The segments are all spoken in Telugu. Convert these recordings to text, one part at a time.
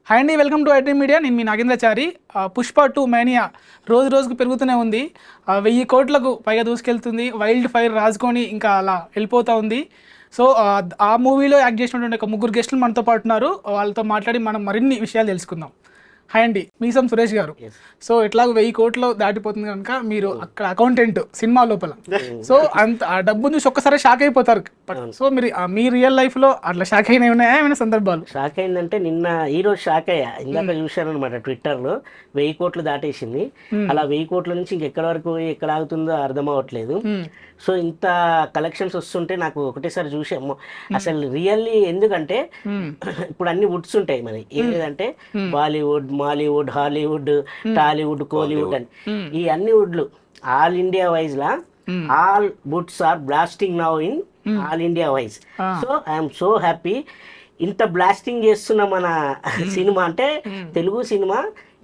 హాయ్ అండి, వెల్కమ్ టు ఐటీ మీడియా. నేను మీ నాగేంద్రచారి. పుష్ప 2 మేనియా రోజు రోజుకు పెరుగుతూనే ఉంది. 1000 కోట్లకు పైగా దూసుకెళ్తుంది. వైల్డ్ ఫైర్ రాజుకొని ఇంకా అలా వెళ్ళిపోతూ ఉంది. సో ఆ మూవీలో యాక్ట్ చేసినటువంటి ఒక ముగ్గురు గెస్టులు మనతో పాటు ఉన్నారు. వాళ్ళతో మాట్లాడి మనం మరిన్ని విషయాలు తెలుసుకుందాం. హాయ్ అండి, మీసం సురేష్ గారు. సో ఇట్లాగ 1000 కోట్లు దాటిపోతుంది కనుక మీరు అక్కడ అకౌంటెంట్ సినిమా లోపల. సో అంత ఆ డబ్బు చూసి ఒక్కసారి షాక్ అయిపోతారు. సో మీరు మీ రియల్ లైఫ్ లో అట్లా షాక్ అయినా ఉన్నాయా ఏమైనా సందర్భాలు? షాక్ అయిందంటే ఈ రోజు షాక్ అయ్యా. ఇందాక చూశాను అనమాట ట్విట్టర్ లో 1000 కోట్లు దాటేసింది. అలా 1000 కోట్ల నుంచి ఇంకెక్కడ వరకు ఎక్కడ ఆగుతుందో అర్థం అవ్వట్లేదు. సో ఇంత కలెక్షన్స్ వస్తుంటే నాకు ఒకటేసారి చూసాము అసలు రియల్లీ. ఎందుకంటే ఇప్పుడు అన్ని వుడ్స్ ఉంటాయి మరి, ఏదంటే Bollywood, Mollywood, Hollywood, Tollywood, Kollywood అని ఈ అన్ని వుడ్లు ఆల్ ఇండియా వైజ్ లా all woods are blasting now in all India wise. So I'm so happy. ఇంత బ్లాస్టింగ్ చేస్తున్న మన సినిమా అంటే తెలుగు సినిమా,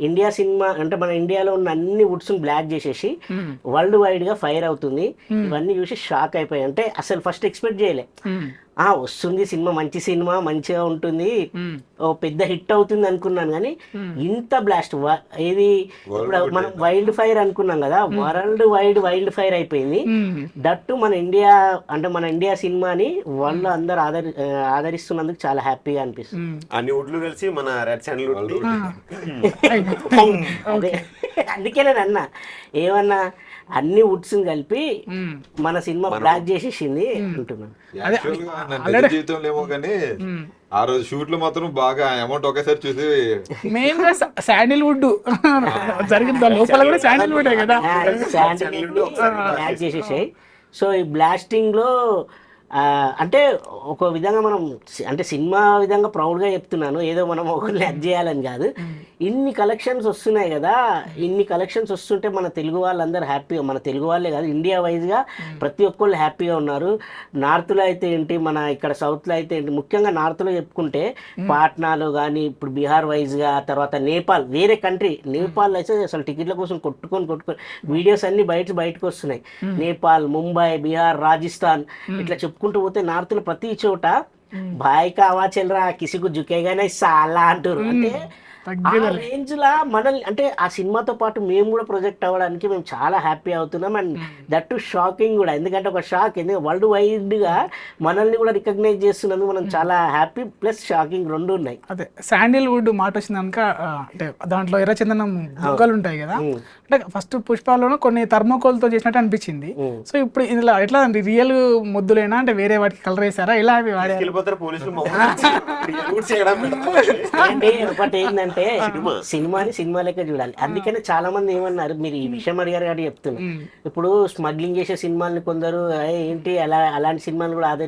ఇండియా సినిమా అంటే మన ఇండియాలో ఉన్న అన్ని వుడ్స్ బ్లాక్ చేసేసి వరల్డ్ వైడ్ గా ఫైర్ అవుతుంది. ఇవన్నీ చూసి షాక్ అయిపోయాయి. అంటే అసలు ఫస్ట్ ఎక్స్పెక్ట్ చేయలే. వస్తుంది సినిమా, మంచి సినిమా, మంచిగా ఉంటుంది, ఓ పెద్ద హిట్ అవుతుంది అనుకున్నాను. కానీ ఇంత బ్లాస్ట్ ఏది ఇప్పుడు మనం వైల్డ్ ఫైర్ అనుకున్నాం కదా, వరల్డ్ వైడ్ వైల్డ్ ఫైర్ అయిపోయింది. దట్టు మన ఇండియా అంటే మన ఇండియా సినిమాని వాళ్ళు అందరు ఆదరిస్తున్నందుకు చాలా హ్యాపీగా అనిపిస్తుంది. అన్ని వుడ్లు కలిసి మన రెడ్ ఛానల్ అందుకే నేను అన్నా, ఏమన్నా అన్ని వుడ్స్ కలిపి మన సినిమా బ్లాక్ చేసేసింది అంటున్నాను. జీవితంలో ఏమో కానీ ఆ రోజు షూట్ లో మాత్రం బాగా అమౌంట్ ఒకేసారి చూసి మెయిన్ గా శాండిల్వుడ్ జరిగింది లోపల కూడా శాండిల్వుడ్ కదా, శాండిల్వుడ్ బ్లాక్ చేసేసాయి. సో ఈ బ్లాస్టింగ్ లో అంటే ఒక విధంగా మనం అంటే సినిమా విధంగా ప్రౌడ్గా చెప్తున్నాను, ఏదో మనం ఒకరిని యాడ్ చేయాలని కాదు. ఇన్ని కలెక్షన్స్ వస్తున్నాయి కదా, ఇన్ని కలెక్షన్స్ వస్తుంటే మన తెలుగు వాళ్ళందరూ హ్యాపీగా, మన తెలుగు వాళ్ళే కాదు ఇండియా వైజ్గా ప్రతి ఒక్కళ్ళు హ్యాపీగా ఉన్నారు. నార్త్లో అయితే ఏంటి, మన ఇక్కడ సౌత్లో అయితే ఏంటి, ముఖ్యంగా నార్త్లో చెప్పుకుంటే పాట్నాలో కానీ, ఇప్పుడు బీహార్ వైజ్గా, తర్వాత నేపాల్, వేరే కంట్రీ నేపాల్ అయితే అసలు టికెట్ల కోసం కొట్టుకొని వీడియోస్ అన్ని బయటకు వస్తున్నాయి. నేపాల్, ముంబై, బీహార్, రాజస్థాన్ ఇట్లా చెప్పుకుంటూ పోతే నార్త్లో ప్రతి చోట భాయ్ కావా చెల్లరా కిసికు జుకేగానే సాలా అంటారు. అంటే ఆ రేంజ్ లా మనల్ని అంటే ఆ సినిమాతో పాటు మేము కూడా ప్రొజెక్ట్ అవ్వడానికి మేము చాలా హ్యాపీ అవుతున్నాం. అండ్ దట్ టు షాకింగ్ కూడా, ఎందుకంటే ఒక షాక్, ఎందుకంటే వరల్డ్ వైడ్ గా మనల్ని కూడా రికగ్నైజ్ చేస్తున్నందుకు మనం చాలా హ్యాపీ ప్లస్ షాకింగ్ రెండు ఉన్నాయి. అదే శాండిల్వుడ్ మాట వచ్చింది కనుక, అంటే దాంట్లో ఎర్రచందనం మొగ్గలు ఉంటాయి కదా, అంటే ఫస్ట్ పుష్పాలను కొన్ని థర్మోకోల్తో చేసినట్టు అనిపించింది. సో ఇప్పుడు ఇలా ఎట్లా అండి, రియల్ మొద్దులేనా అంటే వేరే వాటికి కలర్ వేసారా, ఎలా అవి వాడారు? ఒకటి ఏంటంటే సినిమాని సినిమా లెక్క చూడాలి. అందుకనే చాలా మంది ఏమన్నారు, మీరు ఈ విషయం అడిగారు కాబట్టి చెప్తున్నా. ఇప్పుడు స్మగ్లింగ్ చేసే సినిమాల్ని కొందరు ఏంటి అలాంటి సినిమాలు కూడా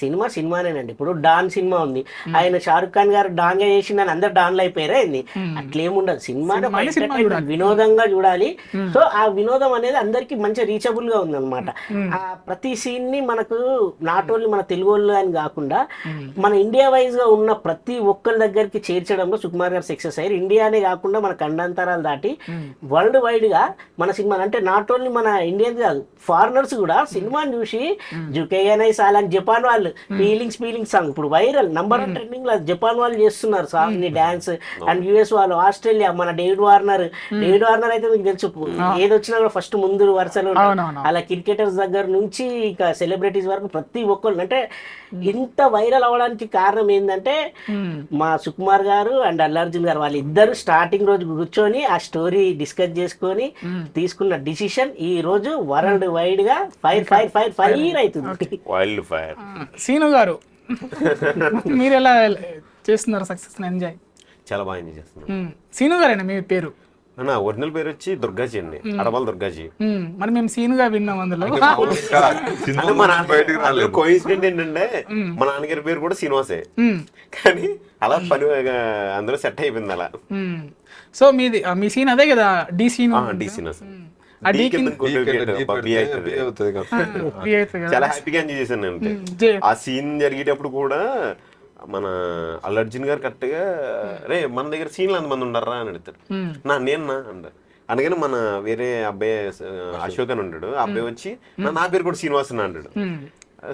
సినిమా సినిమానేనండి. ఇప్పుడు డాన్ సినిమా ఉంది, ఆయన షారుఖ్ ఖాన్ గారు డాన్ గా చేసి అందరు డాన్లు అయిపోయారా ఏంది? అట్లేముండదు. సినిమా వినోదంగా చూడాలి. సో ఆ వినోదం అనేది అందరికి మంచి రీచబుల్ గా ఉంది అనమాట. ఆ ప్రతి సీన్ ని మనకు నాట్ ఓన్లీ మన తెలుగు వాళ్ళు అని కాకుండా మన ఇండియా వైజ్ గా ఉన్న ప్రతి ఒక్కరి దగ్గరికి చేర్చడంలో సుకుమార్ గారు సక్సెస్ అయ్యారు. ఇండియానే కాకుండా మన ఖండాంతరాలు దాటి వరల్డ్ వైడ్ గా మన సినిమా అంటే నాట్ ఓన్లీ మన ఇండియన్స్ కాదు, ఫారినర్స్ కూడా సినిమాని చూసి జుకేగానే సాల్ అని జపాన్ వాళ్ళు ఫీలింగ్స్ సాంగ్ ఇప్పుడు వైరల్ నంబర్ 1 ట్రెండింగ్ లో జపాన్ వాళ్ళు చేస్తున్నారు సాంగ్ ని డాన్స్. అండ్ యుఎస్ వాళ్ళు, ఆస్ట్రేలియా మన డేవిడ్ వార్నర్ అయితే మీకు తెలుసు, ఏది వచ్చినా కూడా ఫస్ట్ ముందు వరుసలో. అలా క్రికెటర్స్ దగ్గర నుంచి ఇక సెలబ్రిటీస్ వరకు ప్రతి ఒక్కరు అంటే ఇంత వైరల్ అవ్వడానికి కారణం ఏంటంటే మా సుకుమార్ గారు అండ్ అల్లు అర్జున్ గారు వాళ్ళు ఇద్దరు స్టార్టింగ్ రోజు కూర్చొని ఆ స్టోరీ డిస్కస్ చేసుకొని తీసుకున్న డిసిషన్ ఈ రోజు వరల్డ్ వైడ్ గా ఫైర్ అవుతుంది. Wild fire. సీను గారు మీరు ఎలా చేస్తున్నారు సక్సెస్ ఎంజాయ్? చాలా బాగా ఎంజాయ్ చేస్తున్నాను. సీను గారేనా మీ పేరు? నా ఒరిజినల్ పేరు వచ్చి దుర్గాజీ అండి, అడవాల దుర్గాజీ. మరి మేము సీనుగా విన్నాం అందులో. కోయిన్సిడెంట్ ఏంటంటే మా నాన్నగారి పేరు కూడా శ్రీనివాసే, కానీ అలా పని అందులో సెట్ అయిపోయింది అలా. సో మీ సీన్ అదే కదా, డి సీన్. డి సీన్ చాలా హ్యాపీగా ఎంజాయ్ చేశాను. అంటే ఆ సీన్ జరిగేటప్పుడు కూడా మన అల్లు అర్జున్ గారు కరెక్ట్గా రే మన దగ్గర సీన్లు అంతమంది ఉండరా అని అడుగుతారు. నేనా అంటారు. అందుకని మన వేరే అబ్బాయి అశోక్ అని ఉంటాడు, ఆ అబ్బాయి వచ్చి నా పేరు కూడా శ్రీనివాసన్ అంటాడు.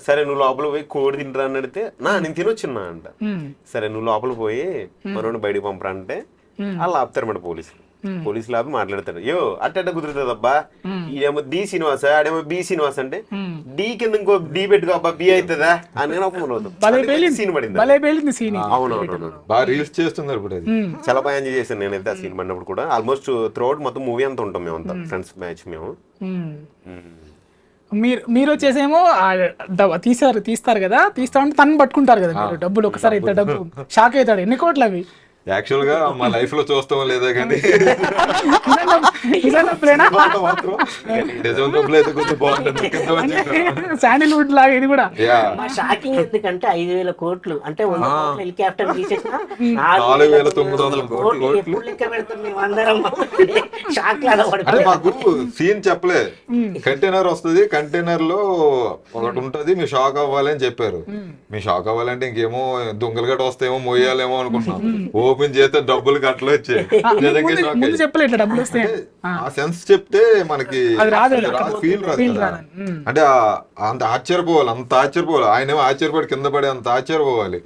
సరే నువ్వు లోపల పోయి కోడి తింటరా అని అడిగితే నేను తినొచ్చున్నా అంట. సరే నువ్వు లోపల పోయి మనోడిని బయటకు పంపరా అంటే వాళ్ళు ఆపుతారన్నమాట పోలీసులు ఆపి మాట్లాడతాడు. అట్ట కుదురుతుంది అబ్బా, ఇదేమో డి శ్రీనివాస ఆడేమో బి శ్రీనివాస్ అంటే డి కింద ఇంకో డి పెట్టుకో అబ్బా బి అవుతుందా అని సీన్ పడింది. అవునవును, బాగా రీల్స్ చేస్తున్నారు ఇప్పుడు అది. చాలా బాగా ఎంజాయ్ చేశాను నేనైతే ఆ సీన్ పడినప్పుడు కూడా. ఆల్మోస్ట్ త్రూఅవుట్ మొత్తం మూవీ అంతా ఉంటాం మేమంతా ఫ్రెండ్స్ బ్యాచ్ మేము. మీరు వచ్చేసేమో తీస్తారు కదా, తీస్తా ఉంటే తను పట్టుకుంటారు కదా మీరు డబ్బులు. ఒకసారి ఇంత డబ్బు షాక్ అవుతాడు, ఎన్ని కోట్లు అవి. యాక్చువల్ గా మా లైఫ్ లో చూస్తాం లేదా కానీ శాండిల్వుడ్ లాగా ఇది కూడా. షాకింగ్ ఎందుకంటే 5,000 కోట్లు అంటే 100 కోట్లు హెలికాప్టర్ తీసేసిన 4,900 కోట్లు లెక్క పెడుతుంది. మేమందరం షాక్ లాగా అంటే మాకు సీన్ చెప్పలే. కంటైనర్ వస్తుంది, కంటైనర్ లో ఒకటి ఉంటది, మీరు షాక్ అవ్వాలి అని చెప్పారు. మీ షాక్ అవ్వాలంటే ఇంకేమో దొంగలు గట్ట వస్తాయేమో మోయాలేమో అనుకుంటున్నాం. ఓపెన్ చేస్తే డబ్బులు గట్ల వచ్చాయి. చెప్పలేదు డబ్బులు వస్తాయి ఆ సెన్స్ చెప్తే మనకి ఫీల్ రాదు. అంటే అంత ఆశ్చర్యపోవాలి. ఆయనేమో ఆశ్చర్యపడి కింద పడి అంత ఆశ్చర్యపోవాలి.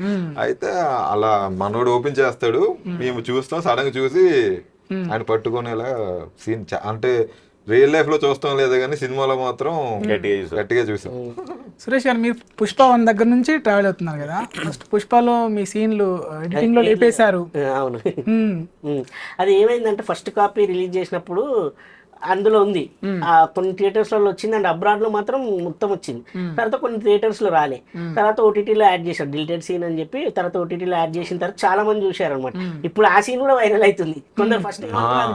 అయితే అలా మనోడు ఓపెన్ చేస్తాడు, మేము చూస్తాం. సడన్ గా చూసి ఆయన పట్టుకునేలా సీన్ అంటే రియల్ లైఫ్ లో చూస్తాం లేదా కానీ సినిమాలో మాత్రం గట్టిగా చూసాం. సురేష్ గారు, మీరు పుష్ప 1 దగ్గర నుంచి ట్రావెల్ అవుతున్నారు కదా, ఫస్ట్ పుష్పలో మీ సీన్లు ఎడిటింగ్ లో లేపేశారు. అవును, అది ఏమైందంటే ఫస్ట్ కాపీ రిలీజ్ చేసినప్పుడు అందులో ఉంది. కొన్ని థియేటర్స్ లో వచ్చింది అండ్ అబ్రాడ్ లో మాత్రం మొత్తం వచ్చింది. తర్వాత కొన్ని థియేటర్స్ లో రాలే. తర్వాత ఓటీటీలో యాడ్ చేశారు డిలీటెడ్ సీన్ అని చెప్పి. తర్వాత ఓటీటీలో యాడ్ చేసిన తర్వాత చాలా మంది చూశారు అనమాట. ఇప్పుడు ఆ సీన్ కూడా వైరల్ అవుతుంది. కొందరు ఫస్ట్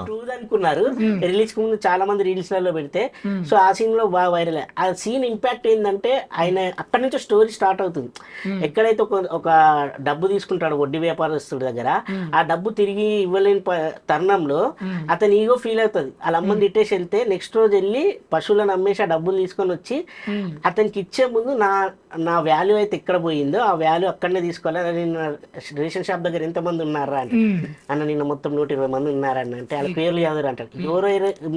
ట్రూజ్ అనుకున్నారు, రిలీజ్ ముందు చాలా మంది రీల్స్ లలో పెడితే. సో ఆ సీన్ లో బాగా వైరల్. ఆ సీన్ ఇంపాక్ట్ ఏంటంటే ఆయన అక్కడి నుంచి స్టోరీ స్టార్ట్ అవుతుంది. ఎక్కడైతే ఒక డబ్బు తీసుకుంటాడు వడ్డీ వ్యాపారస్తుడి దగ్గర, ఆ డబ్బు తిరిగి ఇవ్వలేని తరుణంలో అతని ఈగో ఫీల్ అవుతుంది. వాళ్ళ అమ్మని వెళ్తే నెక్స్ట్ రోజు వెళ్ళి పశువులను అమ్మేసి ఆ డబ్బులు తీసుకొని వచ్చి అతనికి ఇచ్చే ముందు నా వాల్యూ అయితే ఎక్కడ పోయిందో ఆ వాల్యూ అక్కడనే తీసుకోవాలి. నిన్న రేషన్ షాప్ దగ్గర ఎంతమంది ఉన్నారా అంటే అన్న నిన్న మొత్తం 120 మంది ఉన్నారని అంటే వాళ్ళ పేర్లు చదువు అంటారు. ఎవరో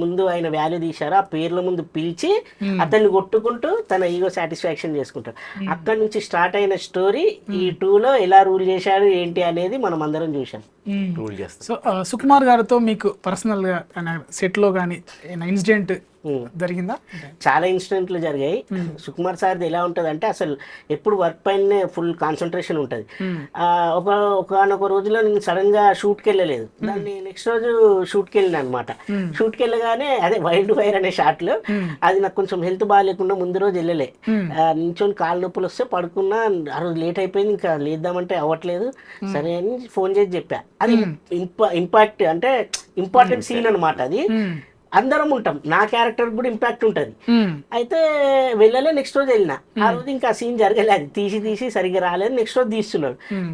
ముందు ఆయన వాల్యూ తీశారో ఆ పేర్ల ముందు పిలిచి అతన్ని కొట్టుకుంటూ తన ఈగో సాటిస్ఫాక్షన్ చేసుకుంటారు. అక్కడి నుంచి స్టార్ట్ అయిన స్టోరీ ఈ 2లో ఎలా రూల్ చేశాడు ఏంటి అనేది మనం అందరం చూసాం. సో సుకుమార్ గారితో మీకు పర్సనల్ గా సెట్ లో కానీ ఇన్సిడెంట్ జరిగిందా? చాలా ఇన్సిడెంట్లు జరిగాయి. సుకుమార్ సార్ది ఎలా ఉంటుంది అంటే అసలు ఎప్పుడు వర్క్ పైనే ఫుల్ కాన్సన్ట్రేషన్ ఉంటుంది. ఒకనొక రోజులో నేను సడన్ గా షూట్కి వెళ్ళలేదు, దాన్ని నెక్స్ట్ రోజు షూట్కి వెళ్ళిన అనమాట. షూట్కి వెళ్ళగానే అదే వైల్డ్ ఫైర్ అనే షాట్ లో అది నాకు కొంచెం హెల్త్ బాగాలేకుండా ముందు రోజు వెళ్ళలే. నించొని కాళ్ళ నొప్పులు వస్తే పడుకున్నా. ఆ రోజు లేట్ అయిపోయింది, ఇంకా లేద్దామంటే అవ్వట్లేదు. సరే అని ఫోన్ చేసి చెప్పా. అది ఇంపాక్ట్ అంటే ఇంపార్టెంట్ సీన్ అనమాట. అది అందరం ఉంటాం, నా క్యారెక్టర్ కూడా ఇంపాక్ట్ ఉంటుంది. అయితే వెళ్ళలే. నెక్స్ట్ రోజు వెళ్ళిన. ఆ రోజు ఇంకా సీన్ జరగలేదు, తీసి సరిగ్గా రాలేదు. నెక్స్ట్ రోజు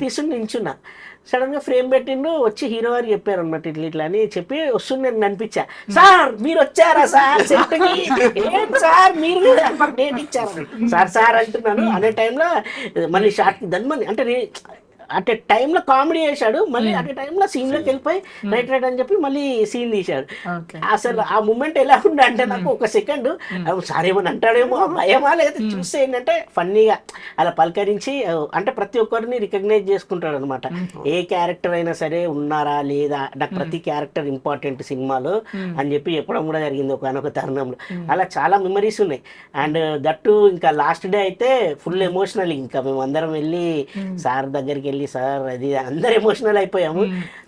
తీస్తుంటే నించున్నా. సడన్ గా ఫ్రేమ్ పెట్టిండు, వచ్చి హీరో గారు చెప్పారు అనమాట ఇట్లా అని చెప్పి వస్తుంది. నేను అనిపించా, సార్ మీరు వచ్చారా సార్ సెట్కి, సార్ మీరు డేట్ ఇచ్చారు సార్ అంటున్నాను. అనే టైంలో మళ్ళీ షార్ట్ దన్మని అంటే టైంలో కామెడీ చేశాడు, మళ్ళీ అదే టైంలో సీన్ లోకి వెళ్ళిపోయి రైట్ అని చెప్పి మళ్ళీ సీన్ తీశాడు. అసలు ఆ మూమెంట్ ఎలా ఉండే అంటే నాకు ఒక సెకండ్ సార్ ఏమని అంటాడేమో భయమా లేదా చూస్తే ఏంటంటే ఫన్నీగా అలా పలకరించి అంటే ప్రతి ఒక్కరిని రికగ్నైజ్ చేసుకుంటాడు అనమాట. ఏ క్యారెక్టర్ అయినా సరే ఉన్నారా లేదా, నాకు ప్రతి క్యారెక్టర్ ఇంపార్టెంట్ సినిమాలో అని చెప్పి చెప్పడం కూడా జరిగింది ఒకనొక తరుణంలో. అలా చాలా మెమరీస్ ఉన్నాయి. అండ్ దట్టు ఇంకా లాస్ట్ డే అయితే ఫుల్ ఎమోషనల్. ఇంకా మేము అందరం వెళ్ళి సార్ దగ్గరికి వెళ్ళి సార్ అది అందరు ఎమోషనల్ అయిపోయాము.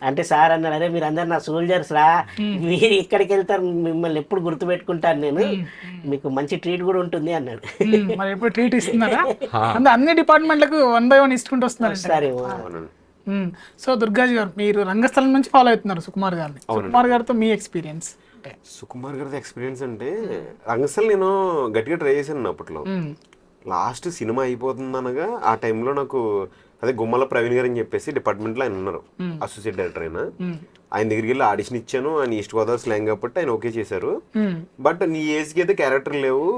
అంటే సార్ అన్నాడు, అరే మీరు అందరు నా సోల్జర్స్ రా, మీరు ఇక్కడికి వెళ్తారు, మిమ్మల్ని ఎప్పుడు గుర్తు పెట్టుకుంటాను నేను, మీకు మంచి ట్రీట్ కూడా ఉంటుంది అన్నాడు. మరి ఎప్పుడు ట్రీట్ ఇస్తున్నారా? అన్ని డిపార్ట్మెంట్లకు 1 by 1 ఇస్తుంటూ వస్తున్నారు. సో దుర్గాజీ గారు, మీరు రంగస్థలం నుంచి ఫాలో అవుతున్నారు సుకుమార్ గారిని. సుకుమార్ గారితో మీ ఎక్స్పీరియన్స్? సుకుమార్ గారి ఎక్స్పీరియన్స్ అంటే రంగస్థలం నేను గట్టిగా ట్రై చేశాను అప్పట్లో. లాస్ట్ సినిమా అయిపోతుంది అనగా ఆ టైంలో నాకు అదే గుమ్మల ప్రవీణ్ గారు అని చెప్పేసి డిపార్ట్మెంట్లో ఆయన ఉన్నారు, అసోసియేట్ డైరెక్టర్ అయినా. ఆయన దగ్గరికి వెళ్ళి ఆడిషన్ ఇచ్చాను. ఆయన ఈస్ట్ గోదావరి స్లాంగ్ కాబట్టి ఆయన ఓకే చేశారు. బట్ నీ ఏజ్కి అయితే క్యారెక్టర్ లేవు,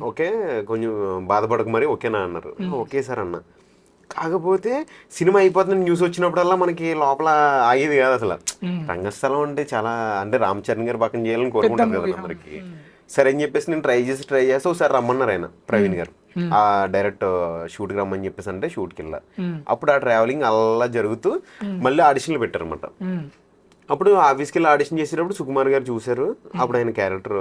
ఓకే కొంచెం బాధపడక మరి ఓకేనా అన్నారు. ఓకే సార్ అన్న. కాకపోతే సినిమా అయిపోతుంది న్యూస్ వచ్చినప్పుడల్లా మనకి లోపల ఆగేది కాదు అసలు. రంగస్థలం అంటే చాలా అంటే రామ్ చరణ్ గారు పక్కన చేయాలని కోరుకుంటారు కదా మనకి. సరే అని చెప్పేసి నేను ట్రై చేసి ఒకసారి రమ్మన్నారు ఆయన ప్రవీణ్ గారు. ఆ డైరెక్ట్ షూట్కి రమ్మని చెప్పేసి అంటే షూట్కి వెళ్ళా. అప్పుడు ఆ ట్రావెలింగ్ అలా జరుగుతూ మళ్ళీ ఆడిషన్లు పెట్టారనమాట. అప్పుడు ఆఫీస్కి వెళ్ళి ఆడిషన్ చేసేటప్పుడు సుకుమార్ గారు చూశారు. అప్పుడు ఆయన క్యారెక్టర్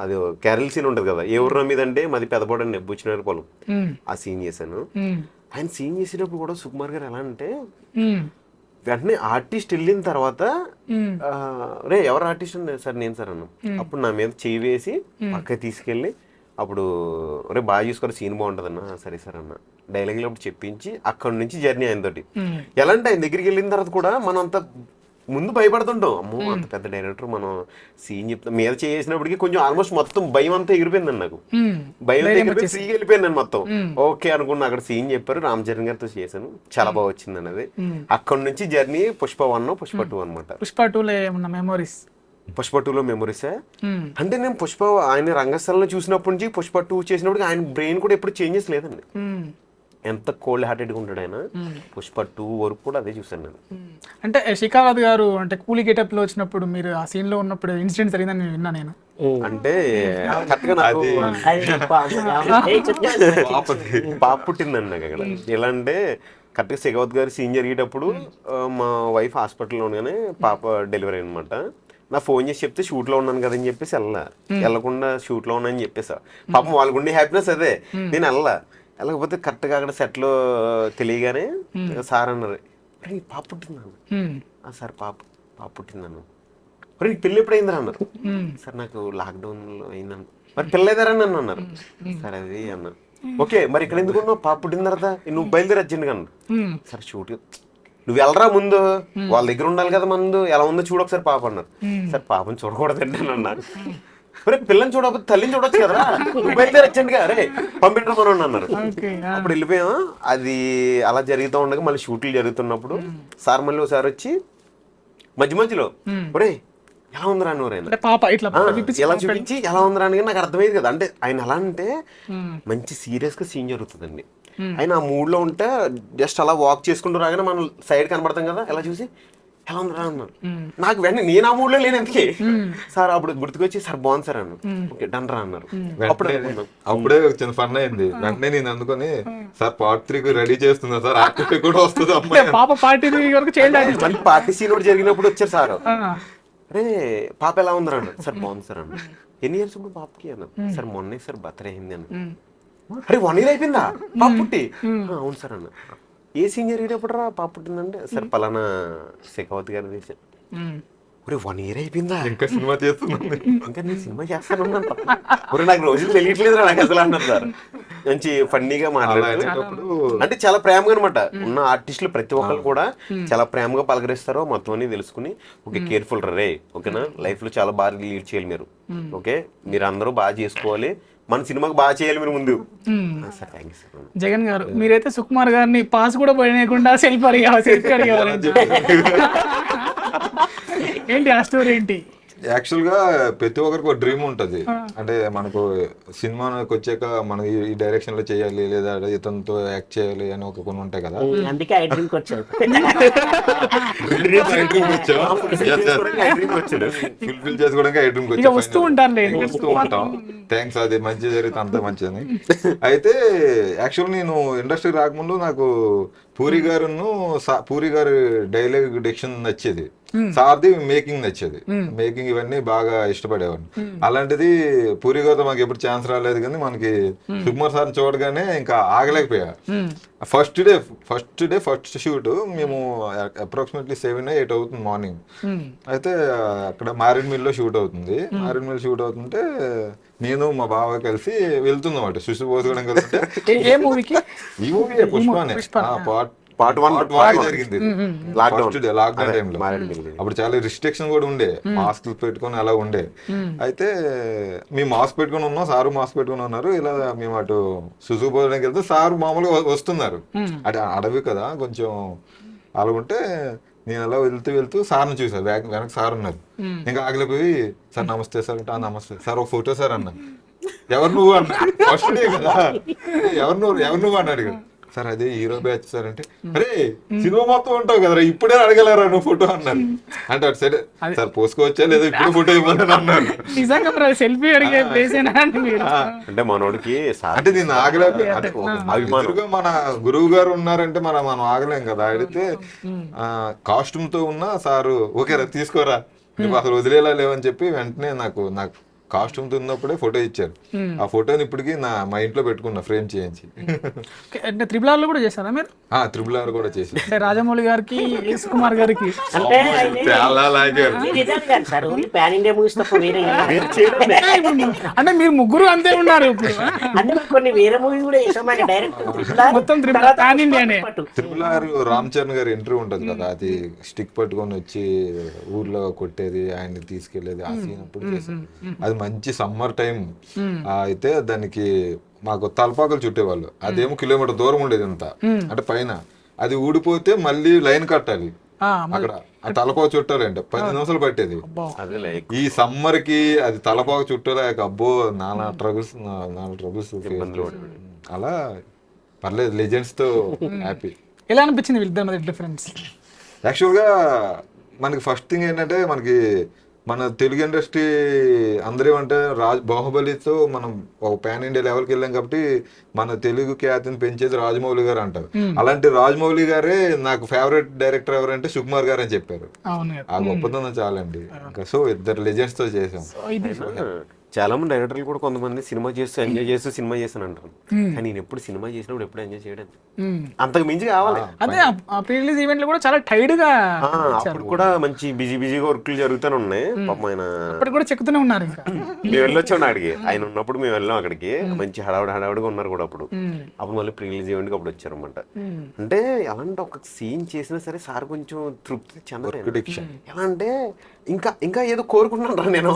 అది క్యారల్ సీన్ ఉంటుంది కదా, ఏ ఊర్ర మీద అంటే మాది పెదపడండి నెబ్బుచ్చినారు పొలం, ఆ సీన్ చేశాను. ఆయన సీన్ చేసేటప్పుడు కూడా సుకుమార్ గారు ఎలా అంటే వెంటనే ఆర్టిస్ట్ వెళ్ళిన తర్వాత రే ఎవరు ఆర్టిస్ట్ అండి సార్ నేను సార్ అన్నాను. అప్పుడు నా మీద చేయి వేసి పక్కకి తీసుకెళ్ళి అప్పుడు రే బాగా చూసుకోవాలి సీన్ బాగుంటుంది అన్న, సరే సార్ అన్న డైలాగులు అప్పుడు చెప్పించి అక్కడ నుంచి జర్నీ ఆయన తోటి. ఎలా అంటే ఆయన దగ్గరికి వెళ్ళిన తర్వాత కూడా మనం అంత ముందు భయపడుతుంటాం, అమ్మో అంత పెద్ద డైరెక్టర్ మనం సీన్ చెప్తాం మీద చేసినప్పటికీ కొంచెం ఆల్మోస్ట్ మొత్తం భయం అంతా ఎగిరిపోయిందండి నాకు. భయం అంతా ఎగిరిపోయి ఫ్రీగా వెళ్ళిపోయింది మొత్తం. ఓకే అనుకున్నా, అక్కడ సీన్ చెప్పారు, రామ్ చరణ్ గారితో చేశాను, చాలా బాగా వచ్చింది అన్నది. అక్కడ నుంచి జర్నీ పుష్ప 1 పుష్ప 2 అనమాట. పుష్ప 2లో ఏమన్నా మెమోరీస్? పుష్ప 2లో మెమరీసే అంటే నేను పుష్ప ఆయన రంగస్థలంలో చూసినప్పటి నుంచి పుష్ప 2 చేసినప్పటికి ఆయన బ్రెయిన్ కూడా ఎప్పుడు చేంజెస్ లేదండి. ఎంత కోల్డ్ హార్టెడ్గా ఉంటాడు ఆయన. పుష్ప 2 వరకు కూడా అదే చూసాను నేను. అంటే శిఖావత్ గారు అంటే కూలీ గెటప్ లో వచ్చినప్పుడు మీరు ఆ సీన్ లో ఉన్నప్పుడు ఇన్సిడెంట్ జరిగిందని నేను విన్నా నేను. అంటే కరెక్ట్గా నాకు పాప పుట్టిందండి నాకు అక్కడ. ఎలా అంటే కరెక్ట్గా శిఖావత్ గారు సీన్ జరిగేటప్పుడు మా వైఫ్ హాస్పిటల్లో ఉండగానే పాప డెలివరీ అనమాట. నా ఫోన్ చేసి చెప్తే షూట్లో ఉన్నాను కదని చెప్పేసి వెళ్ళకుండా షూట్లో ఉన్నానని చెప్పేసా. పాపం వాళ్ళకుండే హ్యాపీనెస్ అదే, నేను వెళ్ళకపోతే కరెక్ట్గా అక్కడ సెట్లో తెలియగానే సార్ అన్నారు, నీ పాప పుట్టిందన్న. సార్ పాప పుట్టిందన్న. మరి నీకు పెళ్ళి ఎప్పుడు అయిందిరా అన్నారు. సార్ నాకు లాక్డౌన్లో అయిందన్న. మరి పిల్లయిదారని నన్ను అన్నారు. సార్ అది అన్నారు. ఓకే మరి ఇక్కడ ఎందుకు ఉన్నావు, పాప పుట్టిన తర్వాత నువ్వు బయలుదేరి అర్జెంట్గా అన్నారు. సార్ షూట్ నువ్వు వెళ్ళరా ముందు, వాళ్ళ దగ్గర ఉండాలి కదా ముందు, ఎలా ఉందో చూడు ఒకసారి పాప అన్నారు. సార్ పాపని చూడకూడదండి అని అన్నారు. మరి పిల్లని చూడకపోతే తల్లిని చూడొచ్చు కదా, బయలుదేరి అర్జెంట్గా అరే పంపించమని అన్నారు. అప్పుడు వెళ్ళిపోయాం. అది అలా జరుగుతూ ఉండగా మళ్ళీ షూట్లు జరుగుతున్నప్పుడు సార్ మళ్ళీ ఒకసారి వచ్చి మధ్యలో ఒరే ఎలా ఉందిరా అని ఎలా చూపించి ఎలా ఉందిరా అని నాకు అర్థమైంది కదా. అంటే ఆయన ఎలా అంటే మంచి సీరియస్ గా సీన్ జరుగుతుందండి. ఆయన ఆ మూడ్ లో ఉంటే జస్ట్ అలా వాక్ చేసుకుంటూ రాగానే మనం సైడ్ కనబడతాం కదా, ఎలా చూసి ఎలా ఉందిరా అన్నారు. నాకు వెంటనే నేను ఆ మూడ్ లో లేను ఎందుకే సార్. అప్పుడు గుర్తుకొచ్చి సార్ బాగుంది సార్ అన్నారు. ఓకే డన్ రా అన్నారు. అప్పుడే చిన్న ఫన్ అయింది. వెంటనే నేను అందుకొని సార్ పార్ట్ 3 రెడీ చేస్తున్నా సార్, ఆర్టిస్ట్ కూడా వస్తుంది మళ్ళీ పార్టీ సీన్ కూడా జరిగినప్పుడు వచ్చారు సార్. అరే పాప ఎలా ఉందిరా అన్నారు. సార్ బాగుంది సార్ అన్నారు. ఎన్ని ఇయర్స్ ఇప్పుడు పాపకి అన్నారు. సార్ మొన్నే సార్ బర్త్డే అయింది అన్నారు. అరే 1 year అయిపోయిందా పాప పుట్టి? అవును సార్ అన్న. ఏ సీన్ జరిగేటప్పుడు రా పాప పుట్టిందంటే సార్ పలానా శేఖావత్ గారు చేశారు. ఒరే 1 year అయిపోయిందా, ఇంకా సినిమా చేస్తున్నాను, ఇంకా నేను సినిమా చేస్తాను. ఒరే నాకు రోజులు తెలియట్లేదు నాకు అసలు అన్నారు సార్. మంచి ఫన్నీగా మాట్లాడేటప్పుడు అంటే చాలా ప్రేమగా అనమాట. ఉన్న ఆర్టిస్టులు ప్రతి ఒక్కరు కూడా చాలా ప్రేమగా పలకరిస్తారో మొత్తం అన్ని తెలుసుకుని ఓకే కేర్ఫుల్ రే, ఓకేనా లైఫ్ లో చాలా బాగా లీడ్ చేయాలి మీరు, ఓకే మీరు అందరూ బాగా చేసుకోవాలి, మన సినిమాకి బాగా చేయాలి మీరు ముందు. Sir thank you sir. Jagan గారు మీరైతే సుకుమార్ గారిని పాస్ కూడా పోయకుండా సెల్ఫ్ అడిగారు ఏంటి ఆ స్టోరీ ఏంటి? యాక్చువల్ గా ప్రతి ఒక్కరికి ఒక డ్రీమ్ ఉంటది. అంటే మనకు సినిమాకి వచ్చాక మనం ఈ డైరెక్షన్ లో చేయాలి లేదా ఇతనితో యాక్ట్ చేయాలి అని ఒక కొన్ని ఉంటాయి కదా. అందుకే ఐ డ్రీమ్ వచ్చాను. ఫుల్ఫిల్ చేసుకోవడానికి ఐ డ్రీమ్ వచ్చి వస్తూ ఉంటాం. థ్యాంక్స్, అది మంచి జరిగితే అంత మంచిదని. అయితే యాక్చువల్ నేను ఇండస్ట్రీ రాకముందు నాకు పూరి గారు డైలాగ్ డిక్షన్ నచ్చేది, సార్ది మేకింగ్ నచ్చేది. మేకింగ్ ఇవన్నీ బాగా ఇష్టపడేవాడిని. అలాంటిది పూరి గారితో మాకు ఎప్పుడు ఛాన్స్ రాలేదు, కానీ మనకి సుకుమార్ సార్ చూడగానే ఇంకా ఆగలేకపోయా. ఫస్ట్ షూట్ మేము అప్రాక్సిమేట్లీ 7 or 8 అవుతుంది మార్నింగ్. అయితే అక్కడ మారేడుమిల్లో షూట్ అవుతుంది. మారేడుమిల్ షూట్ అవుతుంటే నేను మా బావ కలిసి వెళ్తున్నాం అటు సుసు పోసుకోవడం కలిసి. ఈ మూవీ పుష్పనే పార్ట్ 1 జరిగింది లాక్డౌన్ టైంలో. అప్పుడు చాలా రిస్ట్రిక్షన్ కూడా ఉండే, మాస్క్ పెట్టుకొని అలా ఉండే. అయితే మేము మాస్క్ పెట్టుకుని ఉన్నాం, సారు మాస్క్ పెట్టుకుని ఉన్నారు. ఇలా మేము అటు సుసు పోవడానికి వెళ్తే సారు మామూలుగా వస్తున్నారు. అంటే అడవి కదా కొంచెం అలా ఉంటే నేను అలా వెళ్తూ సార్ని చూసా, వెనక సార్ ఉన్నారు. ఇంకా ఆగలిపోయి సార్ నమస్తే సార్ అంటే నమస్తే సార్ ఒక ఫోటో సార్ అన్నా. ఎవరు నువ్వు అన్నా, ఫస్ట్ డే కదా, ఎవరు నువ్వు అని అడిగాడు. సార్ అదే హీరో బ్యాచ్ సార్ అంటే, అరే సినిమా మొత్తం ఉంటావు కదరా ఇప్పుడే అడగలరా నువ్వు ఫోటో అన్నారు. అంటే అటు సైడ్ సార్ పోసుకోవచ్చా లేదా ఇప్పుడు ఫోటో ఇవ్వాలని అన్నారు. నిజంగా సెల్ఫీ అడిగే ప్లేసేనా అండి మీరు? అంటే మనోడికి అంటే నేను ఆగలేదు. ఎదురుగా మన గురువు గారు ఉన్నారంటే మనం ఆగలేం కదా. అడిగితే కాస్ట్యూమ్ తో ఉన్నా సారు ఓకేరా తీసుకోరా నువ్వు అసలు వదిలేలా లేవని చెప్పి వెంటనే నాకు కాస్ట్యూమ్ ఉన్నప్పుడే ఫోటో ఇచ్చారు. ఆ ఫోటోని ఇప్పటికి మా ఇంట్లో పెట్టుకున్నా ఫ్రేమ్ చేయించి. అంటే త్రిబుల్ ఆర్ లో కూడా చేశారా మీరు? త్రిబుల్ ఆర్ కూడా చేసి అంటే రాజమౌళి గారికి, యేసు కుమార్ గారికి అంటే చాలా లాగారు. Sir only pan India movies తప్ప వేరే అంటే మీరు ముగ్గురు అంతే ఉన్నారు ఇప్పుడు. అంటే కొన్ని వేరే మూవీస్ కూడా చేసాం డైరెక్ట్ మొత్తం పాన్ ఇండియానే. త్రిబుల్ ఆర్ రామ్ చరణ్ గారి ఎంట్రీ ఉంటది కదా, అది స్టిక్ పట్టుకొని వచ్చి ఊర్లో కొట్టేది, ఆయన్ని తీసుకెళ్లేది, ఆ సీన్ అప్పుడు చేశారు. అది మంచి సమ్మర్ టైం అయితే దానికి మాకు తలపాకలు చుట్టేవాళ్ళు. అదేమో కిలోమీటర్ దూరం ఉండేది అంత, అంటే పైన అది ఊడిపోతే మళ్ళీ లైన్ కట్టాలి అక్కడ. ఆ తలపాక చుట్టాలంటే 10 నిమిషాలు పట్టేది. ఈ సమ్మర్ కి అది తలపాక చుట్టలేక అబ్బో నానా ట్రబుల్స్ అలా పర్లేదు. లెజెండ్స్ తో హ్యాపీ. ఎలా అనిపించింది వీళ్ళిద్దరి మధ్య డిఫరెన్స్? యాక్చువల్గా మనకి ఫస్ట్ థింగ్ ఏంటంటే, మనకి మన తెలుగు ఇండస్ట్రీ అందరూ అంటే బాహుబలితో మనం ఒక పాన్ ఇండియా లెవెల్కి వెళ్ళాం కాబట్టి మన తెలుగు ఖ్యాతిని పెంచేది రాజమౌళి గారు అంటారు. అలాంటి రాజమౌళి గారే నాకు ఫేవరెట్ డైరెక్టర్ ఎవరంటే సుకుమార్ గారు అని చెప్పారు. ఆ గొప్పతనం చాలండి. సో ఇద్దరు లెజెండ్స్ తో చేసాం. చాలా మంది డైరెక్టర్లు కూడా కొంతమంది సినిమా చేస్తూ ఎంజాయ్ చేస్తూ సినిమా చేస్తాను అంటారు. కానీ నేను ఎప్పుడు సినిమా చేసినప్పుడు ఎప్పుడు ఎంజాయ్ చేయడం అంతకు మించి కావాలి. అదే ప్రీ రిలీజ్ ఈవెంట్ లో కూడా చాలా టైడ్ గా అప్పుడు కూడా మంచి బిజీగా వర్క్లు జరుగుతూనే ఉన్నాయి. పాపం ఆయన అప్పుడు కూడా చెక్కుతూనే ఉన్నారు. ఇంకా మేము వెళ్ళొచ్చాం అడిగి, ఆయన ఉన్నప్పుడు మేము వెళ్ళాం అక్కడికి. మంచి హడావుడిగా ఉన్నారు కూడా అప్పుడు మళ్ళీ ప్రీ రిలీజ్ ఈవెంట్ కి అప్పుడు వచ్చారనమాట. అంటే అలాంటి ఒక సీన్ చేసినా సరే సార్ కొంచెం తృప్తి చెందలేదు. ఎలా అంటే ఇంకా ఏదో కోరుకుంటున్నాను నేను,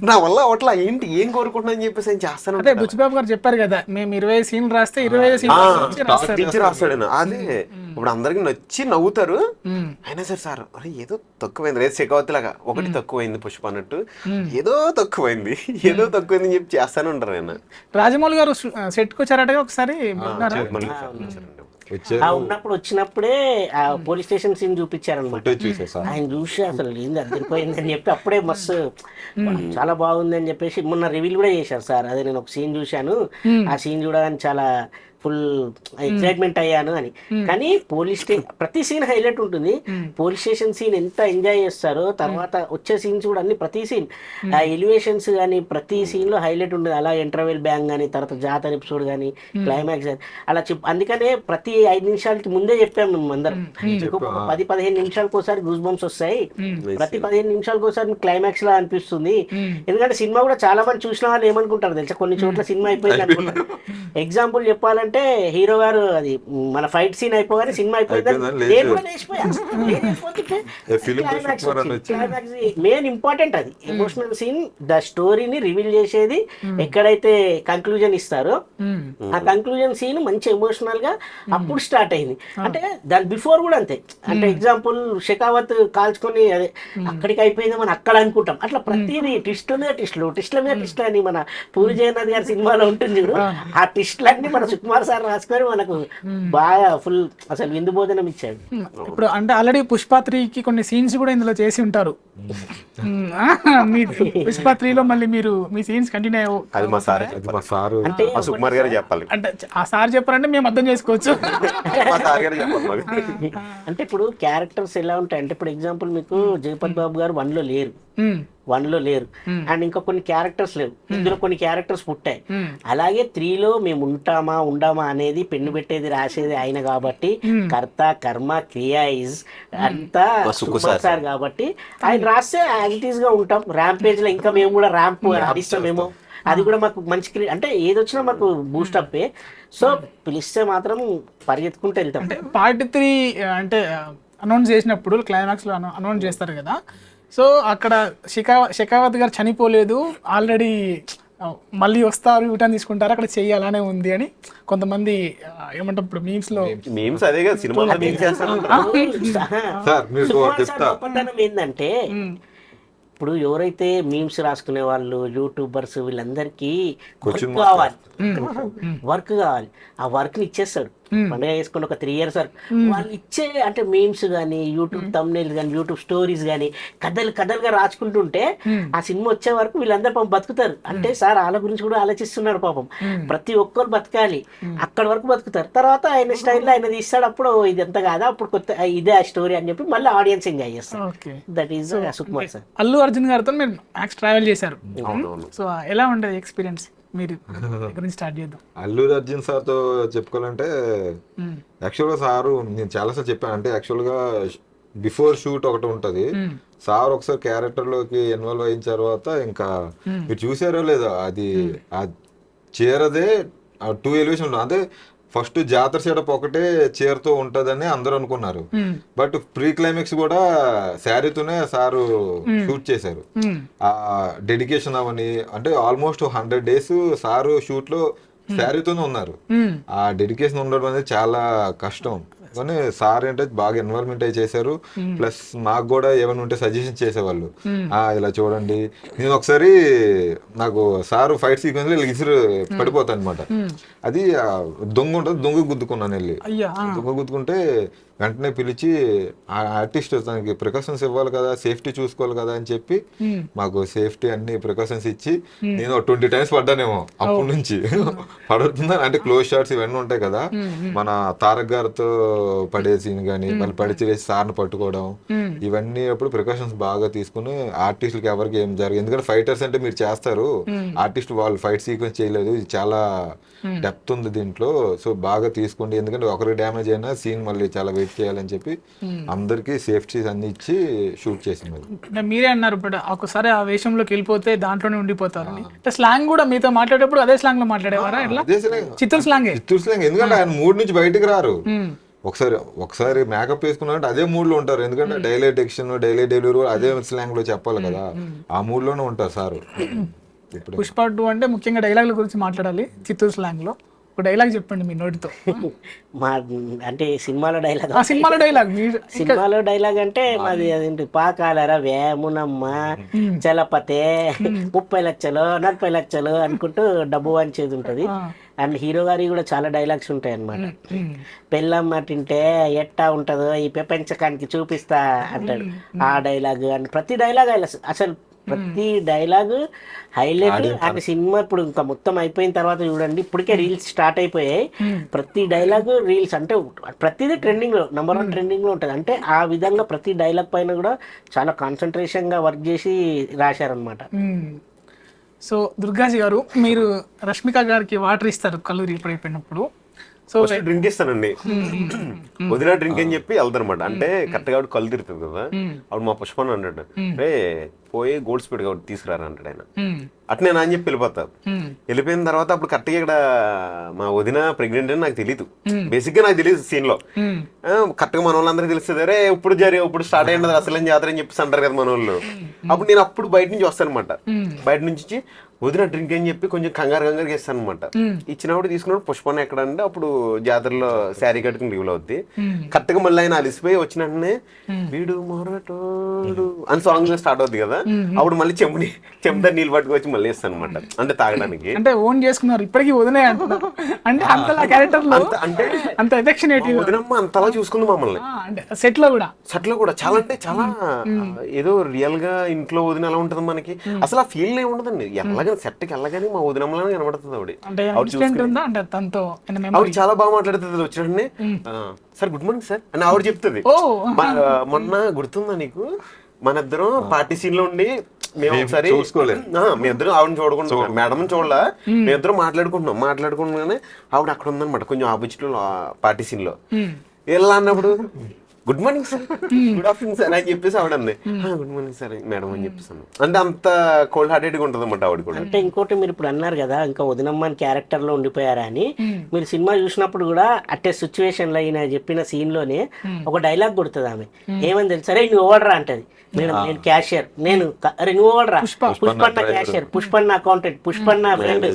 నా వల్ల అట్లా ఏంటి ఏం కోరుకుంటున్నా అని చెప్పేసి ఆయన చేస్తాను. అదే బుచ్చిబాబు గారు చెప్పారు కదా, మేము 20 సీన్లు రాస్తే 20 సీన్లు రాస్తాడు. అదే ఇప్పుడు అందరికి నచ్చి నవ్వుతారు. అయినా సరే సార్ అరే ఏదో తక్కువైంది, రేపు శెఖావత్ లాగా ఒకటి తక్కువైంది పుష్ప అన్నట్టు, ఏదో తక్కువైంది అని చెప్పి చేస్తానే ఉంటారు. ఆయన రాజమౌళి గారు సెట్ కి వచ్చారట ఒకసారి. ఉన్నప్పుడు వచ్చినప్పుడే ఆ పోలీస్ స్టేషన్ సీన్ చూపించారనమాట. ఆయన చూసి అసలు ఏంది అదిరిపోయింది అని చెప్పి అప్పుడే మస్తు చాలా బాగుంది అని చెప్పేసి మొన్న రివీల్ కూడా చేశారు సార్. అదే నేను ఒక సీన్ చూశాను, ఆ సీన్ చూడగానే చాలా ఫుల్ ఎక్సైట్మెంట్ అయ్యాను అని. కానీ పోలీస్ ప్రతి సీన్ హైలైట్ ఉంటుంది. పోలీస్ స్టేషన్ సీన్ ఎంత ఎంజాయ్ చేస్తారో తర్వాత వచ్చే సీన్స్ కూడా అన్ని ప్రతి సీన్ ఆ ఎలివేషన్స్ కానీ ప్రతి సీన్ లో హైలైట్ ఉంటుంది. అలా ఇంటర్వెల్ బ్యాంగ్ కానీ తర్వాత జాతర ఎపిసోడ్ కానీ క్లైమాక్స్ కానీ అలా అందుకనే ప్రతి 5 నిమిషాలకి ముందే చెప్పాము మేము అందరం. 10-15 నిమిషాలకు ఒకసారి గూస్ బంప్స్ వస్తాయి, ప్రతి 15 నిమిషాలకు ఒకసారి క్లైమాక్స్ లా అనిపిస్తుంది. ఎందుకంటే సినిమా కూడా చాలా మంది చూసిన వాళ్ళు ఏమనుకుంటారు తెలుసా, కొన్ని చోట్ల సినిమా అయిపోయింది అనుకుంటారు. ఎగ్జాంపుల్ చెప్పాలంటే హీరో గారు అది మన ఫైట్ సీన్ అయిపోగానే సినిమా అయిపోయింది. మెయిన్ ఇంపార్టెంట్ అది ఎమోషనల్ సీన్. ద స్టోరీని రివీల్ చేసేది ఎక్కడైతే కంక్లూజన్ ఇస్తారో ఆ కంక్లూజన్ సీన్ మంచి ఎమోషనల్ గా అప్పుడు స్టార్ట్ అయింది. అంటే దాని బిఫోర్ కూడా అంతే. అంటే ఎగ్జాంపుల్ షెకావత్ కాల్చుకొని అదే అక్కడికి అయిపోయింది మనం అక్కడ అనుకుంటాం. అట్లా ప్రతిదీ ట్విస్ట్ల మీద ట్విస్ట్ అని మన పూరి జగన్నాథ్ గారి సినిమాలో ఉంటుంది. ఆ ట్విస్ట్లన్నీ మన సుకుమార్ సార్ రాసుకొని మనకు బాగా ఫుల్ అసలు విందు భోజనం ఇచ్చాడు. ఇప్పుడు అంటే ఆల్రెడీ పుష్ప 3కి కొన్ని సీన్స్ కూడా ఇందులో చేసి ఉంటారు. పుష్ప 3లో మళ్ళీ మీరు మీ సీన్స్ కంటిన్యూ అయ్యావు. అది మా సార్ అంటే సుకుమార్ గారు చెప్పాలి. అంటే ఆ సార్ చెప్పారంటే మేము అర్థం చేసుకోవచ్చు. అంటే ఇప్పుడు క్యారెక్టర్స్ ఎలా ఉంటాయి అంటే ఇప్పుడు ఎగ్జాంపుల్ మీకు జగపతి బాబు గారు 1లో లేరు అండ్ ఇంకా కొన్ని క్యారెక్టర్స్ లేవు. ఇందులో కొన్ని క్యారెక్టర్స్ పుట్టాయి. అలాగే 3లో మేము ఉండమా అనేది పెన్ను పెట్టేది రాసేది ఆయన కాబట్టి కర్త కర్మ క్రియ ఇస్ అంతా సుకుమార్ సార్ కాబట్టి ఆయన రాస్తే యాక్టివ్ గా ఉంటాం. ర్యాంపేజ్ లో ఇంకా మేము కూడా ర్యాంప్ ఆడిస్తామేమో, అది కూడా మాకు మంచి అంటే ఏది వచ్చినా మాకు బూస్ట్ అప్పే. సో పిలిస్తే మాత్రం పరిగెత్తుకుంటూ వెళ్తాం. అంటే పార్ట్ 3 అంటే అనౌన్స్ చేసినప్పుడు క్లైమాక్స్ లో అనౌన్స్ చేస్తారు కదా, సో అక్కడ షెకావత్ గారు చనిపోలేదు, ఆల్రెడీ మళ్ళీ వస్తారు రిటర్న్ తీసుకుంటారు, అక్కడ చెయ్యాలనే ఉంది అని కొంతమంది ఏమంటారు ఇప్పుడు మీమ్స్ అదే కదా సినిమాలో ఏంటంటే ఇప్పుడు ఎవరైతే మీమ్స్ రాసుకునే వాళ్ళు యూట్యూబర్స్ వీళ్ళందరికీ వర్క్ కావాలి. ఆ వర్క్ ని ఇచ్చేస్తాడు. పండుగ చేసుకుని ఒక 3 years వరకు వాళ్ళు ఇచ్చే అంటే మీమ్స్ కానీ యూట్యూబ్ thumbnails కానీ యూట్యూబ్ స్టోరీస్ కానీ కథలుగా రాసుకుంటుంటే ఆ సినిమా వచ్చే వరకు వీళ్ళందరూ పాపం బతుకుతారు. అంటే సార్ వాళ్ళ గురించి కూడా ఆలోచిస్తున్నారు పాపం. ప్రతి ఒక్కరు బతకాలి, అక్కడి వరకు బతుకుతారు. తర్వాత ఆయన స్టైల్లో ఆయన తీస్తాడు, అప్పుడు ఇది ఎంత కాదా, అప్పుడు కొత్త ఇదే ఆ స్టోరీ అని చెప్పి మళ్ళీ ఆడియన్స్ ఎంజాయ్ చేస్తారు. That is Sukumar sir. Allu Arjun గారితో మీరు మ్యాక్స్ ట్రావెల్ చేశారు, సో ఎలా ఉండేది ఎక్స్పీరియన్స్? మీరు గురించి స్టార్ట్ చేద్దాం. అల్లు అర్జున్ సార్ తో చెప్పుకోవాలంటే యాక్చువల్గా సారు నేను చాలాసార్లు చెప్పాను. అంటే యాక్చువల్గా బిఫోర్ షూట్ ఒకటి ఉంటది, సార్ ఒకసారి క్యారెక్టర్ లోకి ఇన్వాల్వ్ అయిన తర్వాత ఇంకా మీరు చూసారో లేదో అది ఆ చీరదే 2 ఎలివేషన్ ఉంటుంది. అంటే ఫస్ట్ జాతర సెటప్ ఒకటే చీరతో ఉంటదని అందరూ అనుకున్నారు, బట్ ప్రీ క్లైమాక్స్ కూడా శారీతోనే సారు షూట్ చేశారు. ఆ డెడికేషన్ అవని అంటే ఆల్మోస్ట్ 100 days సారు షూట్ లో శారీతోనే ఉన్నారు. ఆ డెడికేషన్ ఉండడం అనేది చాలా కష్టం. కానీ సార్ అంటే బాగా ఇన్వాల్వ్మెంట్ అయి చేశారు. ప్లస్ నాకు కూడా ఏమైనా ఉంటే సజెషన్ చేసేవాళ్ళు, ఇలా చూడండి. నేను ఒకసారి నాకు సారు ఫైట్ సీక్వెన్స్ లో ఇసురు పడిపోతాను అనమాట. అది దొంగ ఉంటుంది, దొంగ గుద్దుకున్నాను వెళ్ళి. దొంగ గుద్దుకుంటే వెంటనే పిలిచి ఆ ఆర్టిస్ట్ తనకి ప్రికాషన్స్ ఇవ్వాలి కదా, సేఫ్టీ చూసుకోవాలి కదా అని చెప్పి మాకు సేఫ్టీ అన్ని ప్రికాషన్స్ ఇచ్చి నేను 20 times పడ్డానేమో అప్పటి నుంచి. పడుతుందా అంటే క్లోజ్ షాట్స్ ఇవన్నీ ఉంటాయి కదా, మన తారక్ గారితో పడే సీన్ కానీ మళ్ళీ పడిచిరేసి సార్ని పట్టుకోవడం, ఇవన్నీ అప్పుడు ప్రికాషన్స్ బాగా తీసుకుని ఆర్టిస్టులకి ఎవరికి ఏం జరగదు. ఎందుకంటే ఫైటర్స్ అంటే మీరు చేస్తారు, ఆర్టిస్ట్ వాళ్ళు ఫైట్ సీక్వెన్స్ చేయలేదు, ఇది చాలా డెప్త్ ఉంది దీంట్లో, సో బాగా తీసుకోండి. ఎందుకంటే ఒకరికి డ్యామేజ్ అయినా సీన్ మళ్ళీ చాలా వెయిట్ చేయాలని చెప్పి అందరికి సేఫ్టీస్ అన్ని ఇచ్చి షూట్ చేసింది. మీరే అన్నారు ఇప్పుడు ఒకసారి ఆ వేషంలోకి వెళ్ళిపోతే దాంట్లోనే ఉండిపోతారని. స్లాంగ్ కూడా మీతో మాట్లాడేటప్పుడు అదే స్లాంగ్ లో మాట్లాడేవారా? చిత్తూరు స్లాంగ్. చిత్తూరు స్లాంగ్, ఎందుకంటే ఆయన మూడ్ నుంచి బయటకు రారు. ఒకసారి మేకప్ వేసుకున్నారంటే అదే మూడ్ లో ఉంటారు. ఎందుకంటే డైలీ డిక్షన్, డైలీ డెలివరీ అదే స్లాంగ్ లో చెప్పాలి కదా, ఆ మూడ్ లోనే ఉంటారు సారు. పుష్ప 2 అంటే ముఖ్యంగా డైలాగుల గురించి మాట్లాడాలి. చిత్తూరు స్లాంగ్ లో ఒక డైలాగ్ చెప్పండి మీ నోటితో. మా అంటే సినిమాలో డైలాగ్, సినిమాలో డైలాగ్ అంటే మాది అదేంటి, పాకాలరా వేమునమ్మ చలపతే 30 లక్షలు 40 లక్షలు అనుకుంటూ డబ్బు వంచేది ఉంటది. అండ్ హీరో గారి కూడా చాలా డైలాగ్స్ ఉంటాయి అన్నమాట. పెళ్ళమ్మ తింటే ఎట్టా ఉంటుందో ఈ ప్రపంచకానికి చూపిస్తా అంటాడు. ఆ డైలాగ్ అండ్ ప్రతి డైలాగ్ అసలు ప్రతి డైలాగ్ హైలైట్. అండ్ సినిమా ఇప్పుడు ఇంకా మొత్తం అయిపోయిన తర్వాత చూడండి, ఇప్పటికే రీల్స్ స్టార్ట్ అయిపోయాయి. ప్రతి డైలాగ్ రీల్స్ అంటే ప్రతిదీ ట్రెండింగ్ లో నెంబర్ 1 ట్రెండింగ్ లో ఉంటుంది. అంటే ఆ విధంగా ప్రతి డైలాగ్ పైన కూడా చాలా కాన్సన్ట్రేషన్ గా వర్క్ చేసి రాశారనమాట. సో దుర్గాజీ గారు, మీరు రష్మిక గారికి వాటర్ ఇస్తారు కళ్ళు రీపడిపోయినప్పుడు, సో డ్రింక్ ఇస్తానండి. వదిన డ్రింక్ అని చెప్పి వెళ్తానమాట. అంటే కరెక్ట్ గా కళ్ళు తిరుగుతుంది కదా, అప్పుడు మా పుష్పని అంటాడు, రే పోయి గోల్డ్ స్పీడ్ కాబట్టి తీసుకురారా అంటాడు ఆయన. అట్నే నా అని చెప్పి వెళ్ళిపోతా. వెళ్ళిపోయిన తర్వాత అప్పుడు కరెక్ట్ గా ఇక్కడ మా వదిన ప్రెగ్నెంట్ అని నాకు తెలియదు, బేసిక్ గా నాకు తెలియదు సీన్ లో. కరెక్ట్ గా మన వాళ్ళందరికీ తెలుస్తుంది, అరే ఇప్పుడు స్టార్ట్ అయినది అసలు జాతర అని చెప్పేసి అంటారు కదా మన వాళ్ళు. అప్పుడు నేను అప్పుడు బయట నుంచి వస్తాను అనమాట. బయట నుంచి వదిన డ్రింక్ అని చెప్పి కొంచెం కంగారు ఇస్తాను అనమాట. ఇచ్చినప్పుడు తీసుకున్నప్పుడు పుష్పన్న ఎక్కడ అంటే అప్పుడు జాతరలో శారీ కట్టుకుని లీవ్లో అవుద్ది. కరెక్ట్ గా మళ్ళీ ఆయన అలిసిపోయి వచ్చిన వెంటనే వీడు మొరటోడు అని సాంగ్ స్టార్ట్ అవుద్ది కదా, అప్పుడు మళ్ళీ చెంబుతో నీళ్ళు పట్టుకొచ్చి మళ్ళీ ఇస్తాను అనమాట. అంటే తాగడానికి. అంటే ఓన్ చేసుకున్నారు ఇప్పటికీ వదిలే అంటున్నారు. అంటే అంతలా క్యారెక్టర్ లో అంటే అంత ఎఫెక్షనేట్ వదినమ్మ అంతలా చూసుకుంది మమ్మల్ని. సెట్ లో కూడా చాలా అంటే చాలా ఏదో రియల్ గా ఇంట్లో వదిన ఎలా ఉంటది మనకి అసలు ఆ ఫీల్ ఏమి ఉండదండి. సెట్ కి వెళ్ళగానే మా వదినమ్మలానే కనబడుతుంది ఆవిడ. ఆవిడ చాలా బాగా మాట్లాడుతుంది. వచ్చినట్టు సార్ గుడ్ మార్నింగ్ సార్ అని ఆవిడ చెప్తుంది. మొన్న గుర్తుందా నీకు, మన ఇద్దరం పార్టీ సీన్ లో ఉండి మేము ఒకసారి మీ ఇద్దరు ఆవిడని చూడకుండా మేడం చూడలా, మేమిద్దరం మాట్లాడుకుంటున్నానే ఆవిడ అక్కడ ఉందన్నమాట, కొంచెం ఆపోజిట్ లో పార్టీ సీన్ లో. ఎలా అన్నప్పుడు good morning sir, good afternoon sir అని చెప్పేసి ఆవిడ అంది. గుడ్ మార్నింగ్ సార్ మేడం అని చెప్పేసాను. అంటే అంత కోల్డ్ హార్టెడ్ గా ఉంటుంది అన్నమాట ఆవిడ కూడా. అంటే ఇంకోటి మీరు ఇప్పుడు అన్నారు కదా ఇంకా వదినమ్మని క్యారెక్టర్ లో ఉండిపోయారా అని, మీరు సినిమా చూసినప్పుడు కూడా అట్టే సిచ్యువేషన్ లో ఈయన చెప్పిన సీన్ లోనే ఒక డైలాగ్ కొడుతుంది ఆమె. ఏమని తెలుసు, అరే నువ్వు ఓడరా అంటది. నేను క్యాషియర్, అరే నువ్వు ఓడరా, పుష్పన్న క్యాషియర్, పుష్పన్న అకౌంటెంట్, పుష్పన్న ఫ్రెండ్,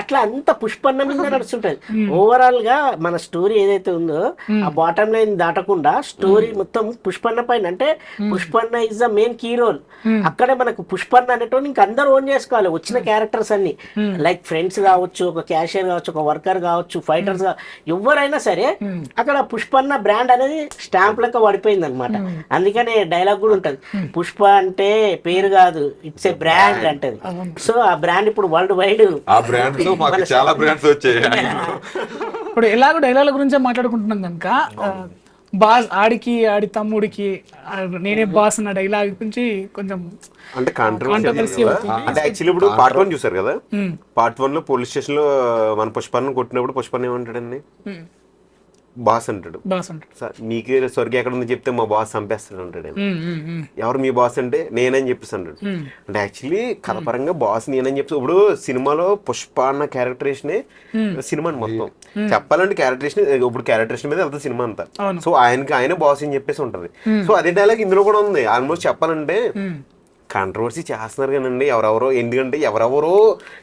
అట్లా అంత పుష్పన్న మీద నడుస్తుంటది. ఓవరాల్ గా మన స్టోరీ ఏదైతే ఉందో ఆ బాటమ్ లైన్ దాటకుండా స్టోరీ మొత్తం పుష్పన్న పైన. అంటే పుష్పన్న is the main key role. అక్కడే మనకు పుష్పన్న అనేటువంటి ఇంక అందరూ ఓన్ చేసుకోవాలి వచ్చిన క్యారెక్టర్స్ అన్ని. లైక్ ఫ్రెండ్స్ కావచ్చు, ఒక క్యాషియర్ కావచ్చు, ఒక వర్కర్ కావచ్చు, ఫైటర్స్ ఎవరైనా సరే అక్కడ పుష్పన్న బ్రాండ్ అనేది స్టాంప్ లెక్క పడిపోయింది అనమాట. అందుకనే డైలాగ్ కూడా ఉంటది, పుష్ప అంటే పేరు కాదు, ఇట్స్ ఏ బ్రాండ్ అంటది. సో ఆ బ్రాండ్ ఇప్పుడు వరల్డ్ వైడ్. ఆ బ్రాండ్ తో మాకు చాలా బ్రాండ్స్ వచ్చాయి. ఇప్పుడు ఎలాగో డైలాగ్ గురించే మాట్లాడుకుంటున్నాం కనుక బాస్ ఆడి తమ్ముడికి నేనే బాస్ అన్న డైలాగ్ గురించి కొంచెం అంటే కాంట్రవర్సీ. అంటే యాక్చువల్లీ ఇప్పుడు పార్ట్ 1 చూసారు కదా, పార్ట్ 1 లో పోలీస్ స్టేషన్ లో మన పుష్పన్న కొట్టినప్పుడు పుష్పన్న ఏమంటాడండి, బాస్ అంటాడు. సార్ మీకే స్వర్గం ఎక్కడ ఉంది చెప్తే మా బాస్ చంపేస్తాడు అంటాడు. ఎవరు మీ బాస్ అంటే నేనని చెప్పేసి అంటాడు. అంటే యాక్చువల్లీ కథపరంగా బాస్ నేనని చెప్పి ఇప్పుడు సినిమాలో పుష్ప అన్న క్యారెక్టరేషన్ సినిమా మొత్తం చెప్పాలంటే క్యారెక్టరేషన్ ఇప్పుడు క్యారెక్టరేషన్ మీద వెళ్తుంది సినిమా అంతా. సో ఆయన బాస్ అని చెప్పేసి ఉంటది. సో అదే డైలాగ్ ఇందులో కూడా ఉంది. ఆల్మోస్ట్ చెప్పాలంటే కాంట్రవర్సీ చేస్తున్నారు కానండి ఎవరెవరో, ఎందుకంటే ఎవరెవరో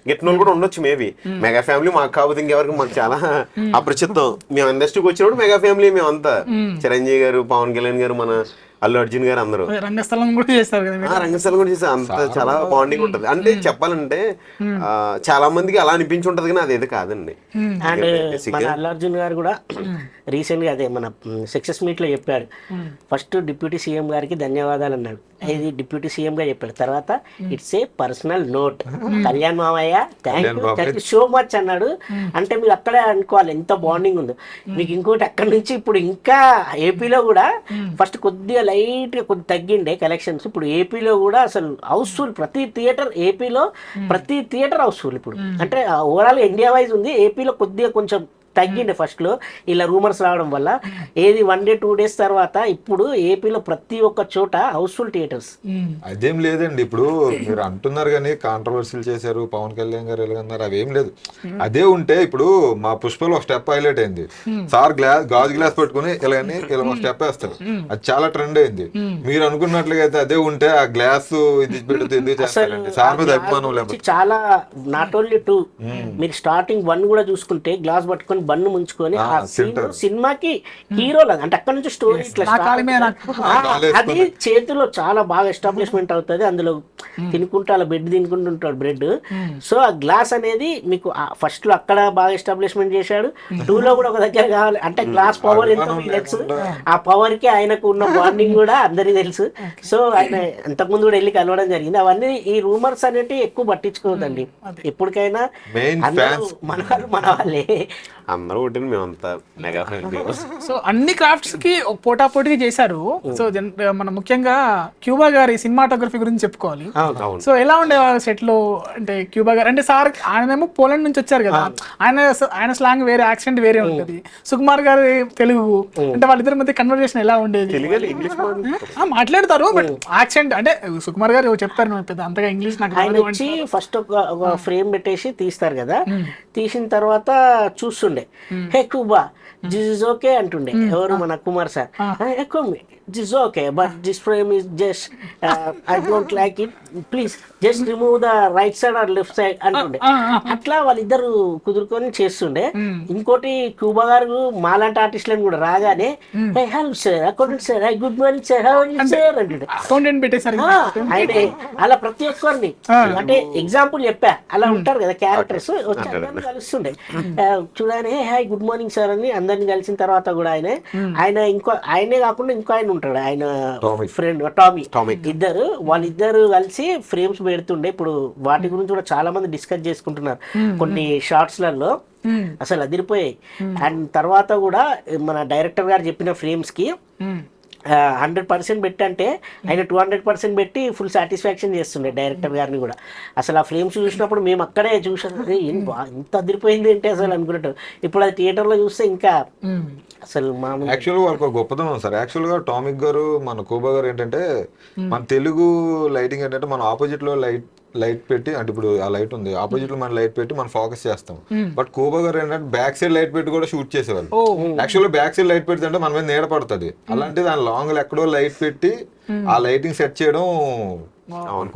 గిట్టిన వాళ్ళు కూడా ఉండొచ్చు మేబీ. మెగా ఫ్యామిలీ మాకు కాకపోతే ఇంకెవరికి మాకు చాలా అప్రచిత్తం. మేము ఇండస్ట్రీకి వచ్చినప్పుడు మెగా ఫ్యామిలీ మేమంతా, చిరంజీవి గారు, పవన్ కళ్యాణ్ గారు, మన అల్లు అర్జున్ గారు అందరూ రంగస్థలం కూడా చేస్తారు కదా. రంగస్థలం కూడా చేస్తారు. అంత చాలా బాండింగ్ ఉంటది. అంటే చెప్పాలంటే చాలా మందికి అలా అనిపించి ఉంటది కానీ అదేది కాదండి. అండ్ మన అల్లు అర్జున్ గారు కూడా రీసెంట్ గా అదే మన సక్సెస్ మీట్ లో చెప్పాడు, ఫస్ట్ డిప్యూటీ సీఎం గారికి ధన్యవాదాలు అన్నాడు. ఇది డిప్యూటీ సీఎం గా చెప్పాడు. తర్వాత it's a personal note, Kalyan మామయ్య థ్యాంక్ యూ సో మచ్ అన్నాడు. అంటే మీరు అక్కడే అనుకోవాలి ఎంత బాండింగ్ ఉందో మీకు. ఇంకోటి అక్కడ నుంచి ఇప్పుడు ఇంకా ఏపీలో కూడా ఫస్ట్ కొద్దిగా లైట్ గా కొద్ది తగ్గిండే కలెక్షన్స్. ఇప్పుడు ఏపీలో కూడా అసలు హౌస్ఫుల్, ప్రతి థియేటర్ ఏపీలో ప్రతి థియేటర్ హౌస్ఫుల్ ఇప్పుడు. అంటే ఓవరాల్ ఇండియా వైజ్ ఉంది, ఏపీలో కొద్దిగా కొంచెం తగ్గిండే ఫస్ట్ లో ఇలా రూమర్స్ రావడం వల్ల. ఏది 1 day 2 days తర్వాత ఇప్పుడు ఏపీలో ప్రతి ఒక్క చోట హౌస్ఫుల్ థియేటర్స్. అదేం లేదండి, ఇప్పుడు మీరు అంటున్నారు కానీ కాంట్రవర్సీలు చేశారు పవన్ కళ్యాణ్ గారు ఎలాగన్నారు, అవేం లేదు. అదే ఉంటే ఇప్పుడు మా పుష్పలో ఒక స్టెప్ హైలైట్ అయింది. సార్ గాజు గ్లాస్ పెట్టుకుని ఇలాగని ఇలా ఒక స్టెప్ వేస్తారు, అది చాలా ట్రెండ్ అయింది. మీరు అనుకున్నట్లుగా అయితే అదే ఉంటే ఆ గ్లాస్ ఇది పెడితే ఎందుకు చేస్తారండి? సార్ మీద అభిమానం లేకపోతే చాలా నాట్ ఓన్లీ 2, మీరు స్టార్టింగ్ 1 కూడా చూసుకుంటే గ్లాస్ పట్టుకొని బన్ను ముంచుకొని ఆ సినిమాకి హీరో లాగా, అంటే అక్కడ నుంచి స్టోరీ అది చేతిలో చాలా బాగా ఎస్టాబ్లిష్మెంట్ అవుతుంది. అందులో తినుకుంటూ అలా బెడ్ తినుకుంటుంటాడు బ్రెడ్. సో ఆ గ్లాస్ అనేది మీకు ఫస్ట్ లో అక్కడ బాగా ఎస్టాబ్లిష్మెంట్ చేశాడు. 2 లో కూడా ఒక దగ్గర కావాలి అంటే గ్లాస్ పవర్ ఎంతో తెలుసు. ఆ పవర్ కి ఆయనకు ఉన్న బాండింగ్ కూడా అందరికీ తెలుసు. సో ఆయన అంతకుముందు కూడా వెళ్ళి కలవడం జరిగింది. అవన్నీ ఈ రూమర్స్ అనేవి ఎక్కువ పట్టించుకోవద్దండి. ఎప్పటికైనా మన వాళ్ళే అందరూ ఒకటి మేమంతా మెగా ఫ్యామిలీ. సో అన్ని క్రాఫ్ట్స్ కి పోటాపోటీగా చేశారు. సో మనం ముఖ్యంగా క్యూబా గారి సినిమాటోగ్రఫీ గురించి చెప్పుకోవాలి. సో ఎలా ఉండేవారు సెట్ లో? అంటే క్యూబా గారు అంటే సార్ ఆయనేమో పోలాండ్ నుంచి వచ్చారు కదా, ఆయన స్లాంగ్ వేరే, యాక్సెంట్ వేరే ఉంటది. సుకుమార్ గారు తెలుగు, అంటే వాళ్ళిద్దరి మధ్య కన్వర్జేషన్ ఎలా ఉండేది? మాట్లాడతారు బట్ యాక్సెంట్ అంటే సుకుమార్ గారు చెప్తారు పెద్ద అంతగా ఇంగ్లీష్ నాకు. ఫస్ట్ ఒక ఫ్రేమ్ పెట్టేసి తీస్తారు కదా, తీసిన తర్వాత చూస్తుండే హే కుబా దిస్ ఇస్ ఓకే అంటుండే ఎవరు మన Kumar sir. This okay but this frame is just I don't like it, please just remove the right side or left side అంటుండే. అట్లా వాళ్ళిద్దరు కుదురుకొని చేస్తుండే. ఇంకోటి క్యూబా గారు మాలాంటి ఆర్టిస్టులను కూడా రాగానే hello sir, accountant sir, good morning sir, how are you sir అంటుండే. ఆయన అలా ప్రతి ఒక్కరిని అంటే ఎగ్జాంపుల్ చెప్పా అలా ఉంటారు కదా క్యారెక్టర్స్, వచ్చి అందరిని కలుస్తుండే. చూడగానే హాయ్ గుడ్ మార్నింగ్ సార్ అని అందరిని కలిసిన తర్వాత కూడా ఆయనే కాకుండా ఇంకో ఆయన ఉంటాడు, ఆయన ఫ్రెండ్ టామీ, వాళ్ళిద్దరు కలిసి ఫ్రేమ్స్ పెడుతుండే. ఇప్పుడు వాటి గురించి కూడా చాలా మంది డిస్కస్ చేసుకుంటున్నారు కొన్ని షార్ట్స్లలో, అసలు అదిరిపోయాయి. అండ్ తర్వాత కూడా మన డైరెక్టర్ గారు చెప్పిన ఫ్రేమ్స్ కి 100% పెట్టి అంటే ఆయన 200% పెట్టి ఫుల్ సాటిస్ఫాక్షన్ చేస్తుండే డైరెక్టర్ గారిని కూడా. అసలు ఆ ఫ్రేమ్స్ చూసినప్పుడు మేము అక్కడే చూసాం, ఇంత అదిరిపోయింది అంటే అసలు అనుకున్నట్టు. ఇప్పుడు అది థియేటర్లో చూస్తే ఇంకా అసలు యాక్చువల్గా వాళ్ళకి ఒక గొప్పతనం సార్. యాక్చువల్గా టామిక్ గారు మన కూబా గారు ఏంటంటే మన తెలుగు లైటింగ్ ఏంటంటే మన ఆపోజిట్ లో లైట్ పెట్టి, అంటే ఇప్పుడు ఆ లైట్ ఉంది ఆపోజిట్ లో మన లైట్ పెట్టి మనం ఫోకస్ చేస్తాం. బట్ కూబా గారు ఏంటంటే బ్యాక్ సైడ్ లైట్ పెట్టి కూడా షూట్ చేసేవాళ్ళు. యాక్చువల్గా బ్యాక్ సైడ్ లైట్ పెడితే మన మీద నీడ పడుతుంది, అలాంటి దాని లాంగ్ ఎక్కడో లైట్ పెట్టి ఆ లైటింగ్ సెట్ చేయడం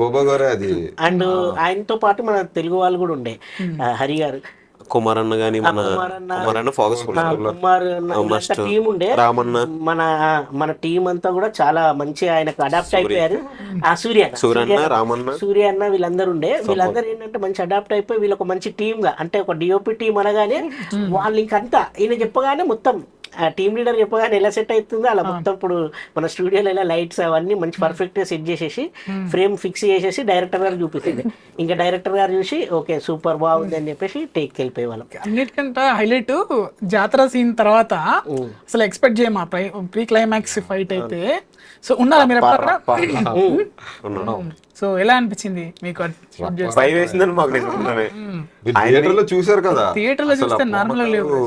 కూబా గారే అది. అండ్ ఆయనతో పాటు మన తెలుగు వాళ్ళు కూడా ఉండే హరి గారు, కుమార్ అన్న గానీ మన కుమార్ అన్న ఫోకస్ కుమార్ టీం ఉండే రామన్న మన టీం అంతా కూడా చాలా మంచి ఆయనకు అడాప్ట్ అయిపోయారు. ఆ సూర్యన్న రామన్న సూర్య అన్న వీళ్ళందరూ ఉండే, వీళ్ళందరూ ఏంటంటే మంచి అడాప్ట్ అయిపోయి వీళ్ళు ఒక మంచి టీమ్ గా, అంటే ఒక డిఓపి టీం అనగానే వాళ్ళు ఇంకంతా ఈయన చెప్పగానే మొత్తం టీమ్ లీడర్ చెప్పగానే ఎలా సెట్ అవుతుందో అలా మొత్తం ఇప్పుడు మన స్టూడియోలో ఎలా లైట్స్ అవన్నీ మంచి పర్ఫెక్ట్ గా సెట్ చేసేసి ఫ్రేమ్ ఫిక్స్ చేసేసి డైరెక్టర్ గారు చూపిస్తుంది. ఇంకా డైరెక్టర్ గారు చూసి ఓకే సూపర్ బాగుంది అని చెప్పేసి టేక్ వెళ్ళిపోయే వాళ్ళం. అన్నిటికంటే హైలైట్ జాతర సీన్ తర్వాత అసలు ఎక్స్పెక్ట్ చేయమా ప్రీ క్లైమాక్స్ ఫైట్ అయితే. సో ఉన్నారా మీరు సో ఎలా అనిపించింది మీకు? భయం వేసిందని మాకు థియేటర్ లో చూసారు కదా, థియేటర్ లో చూస్తే నార్మల్ గా లేవు.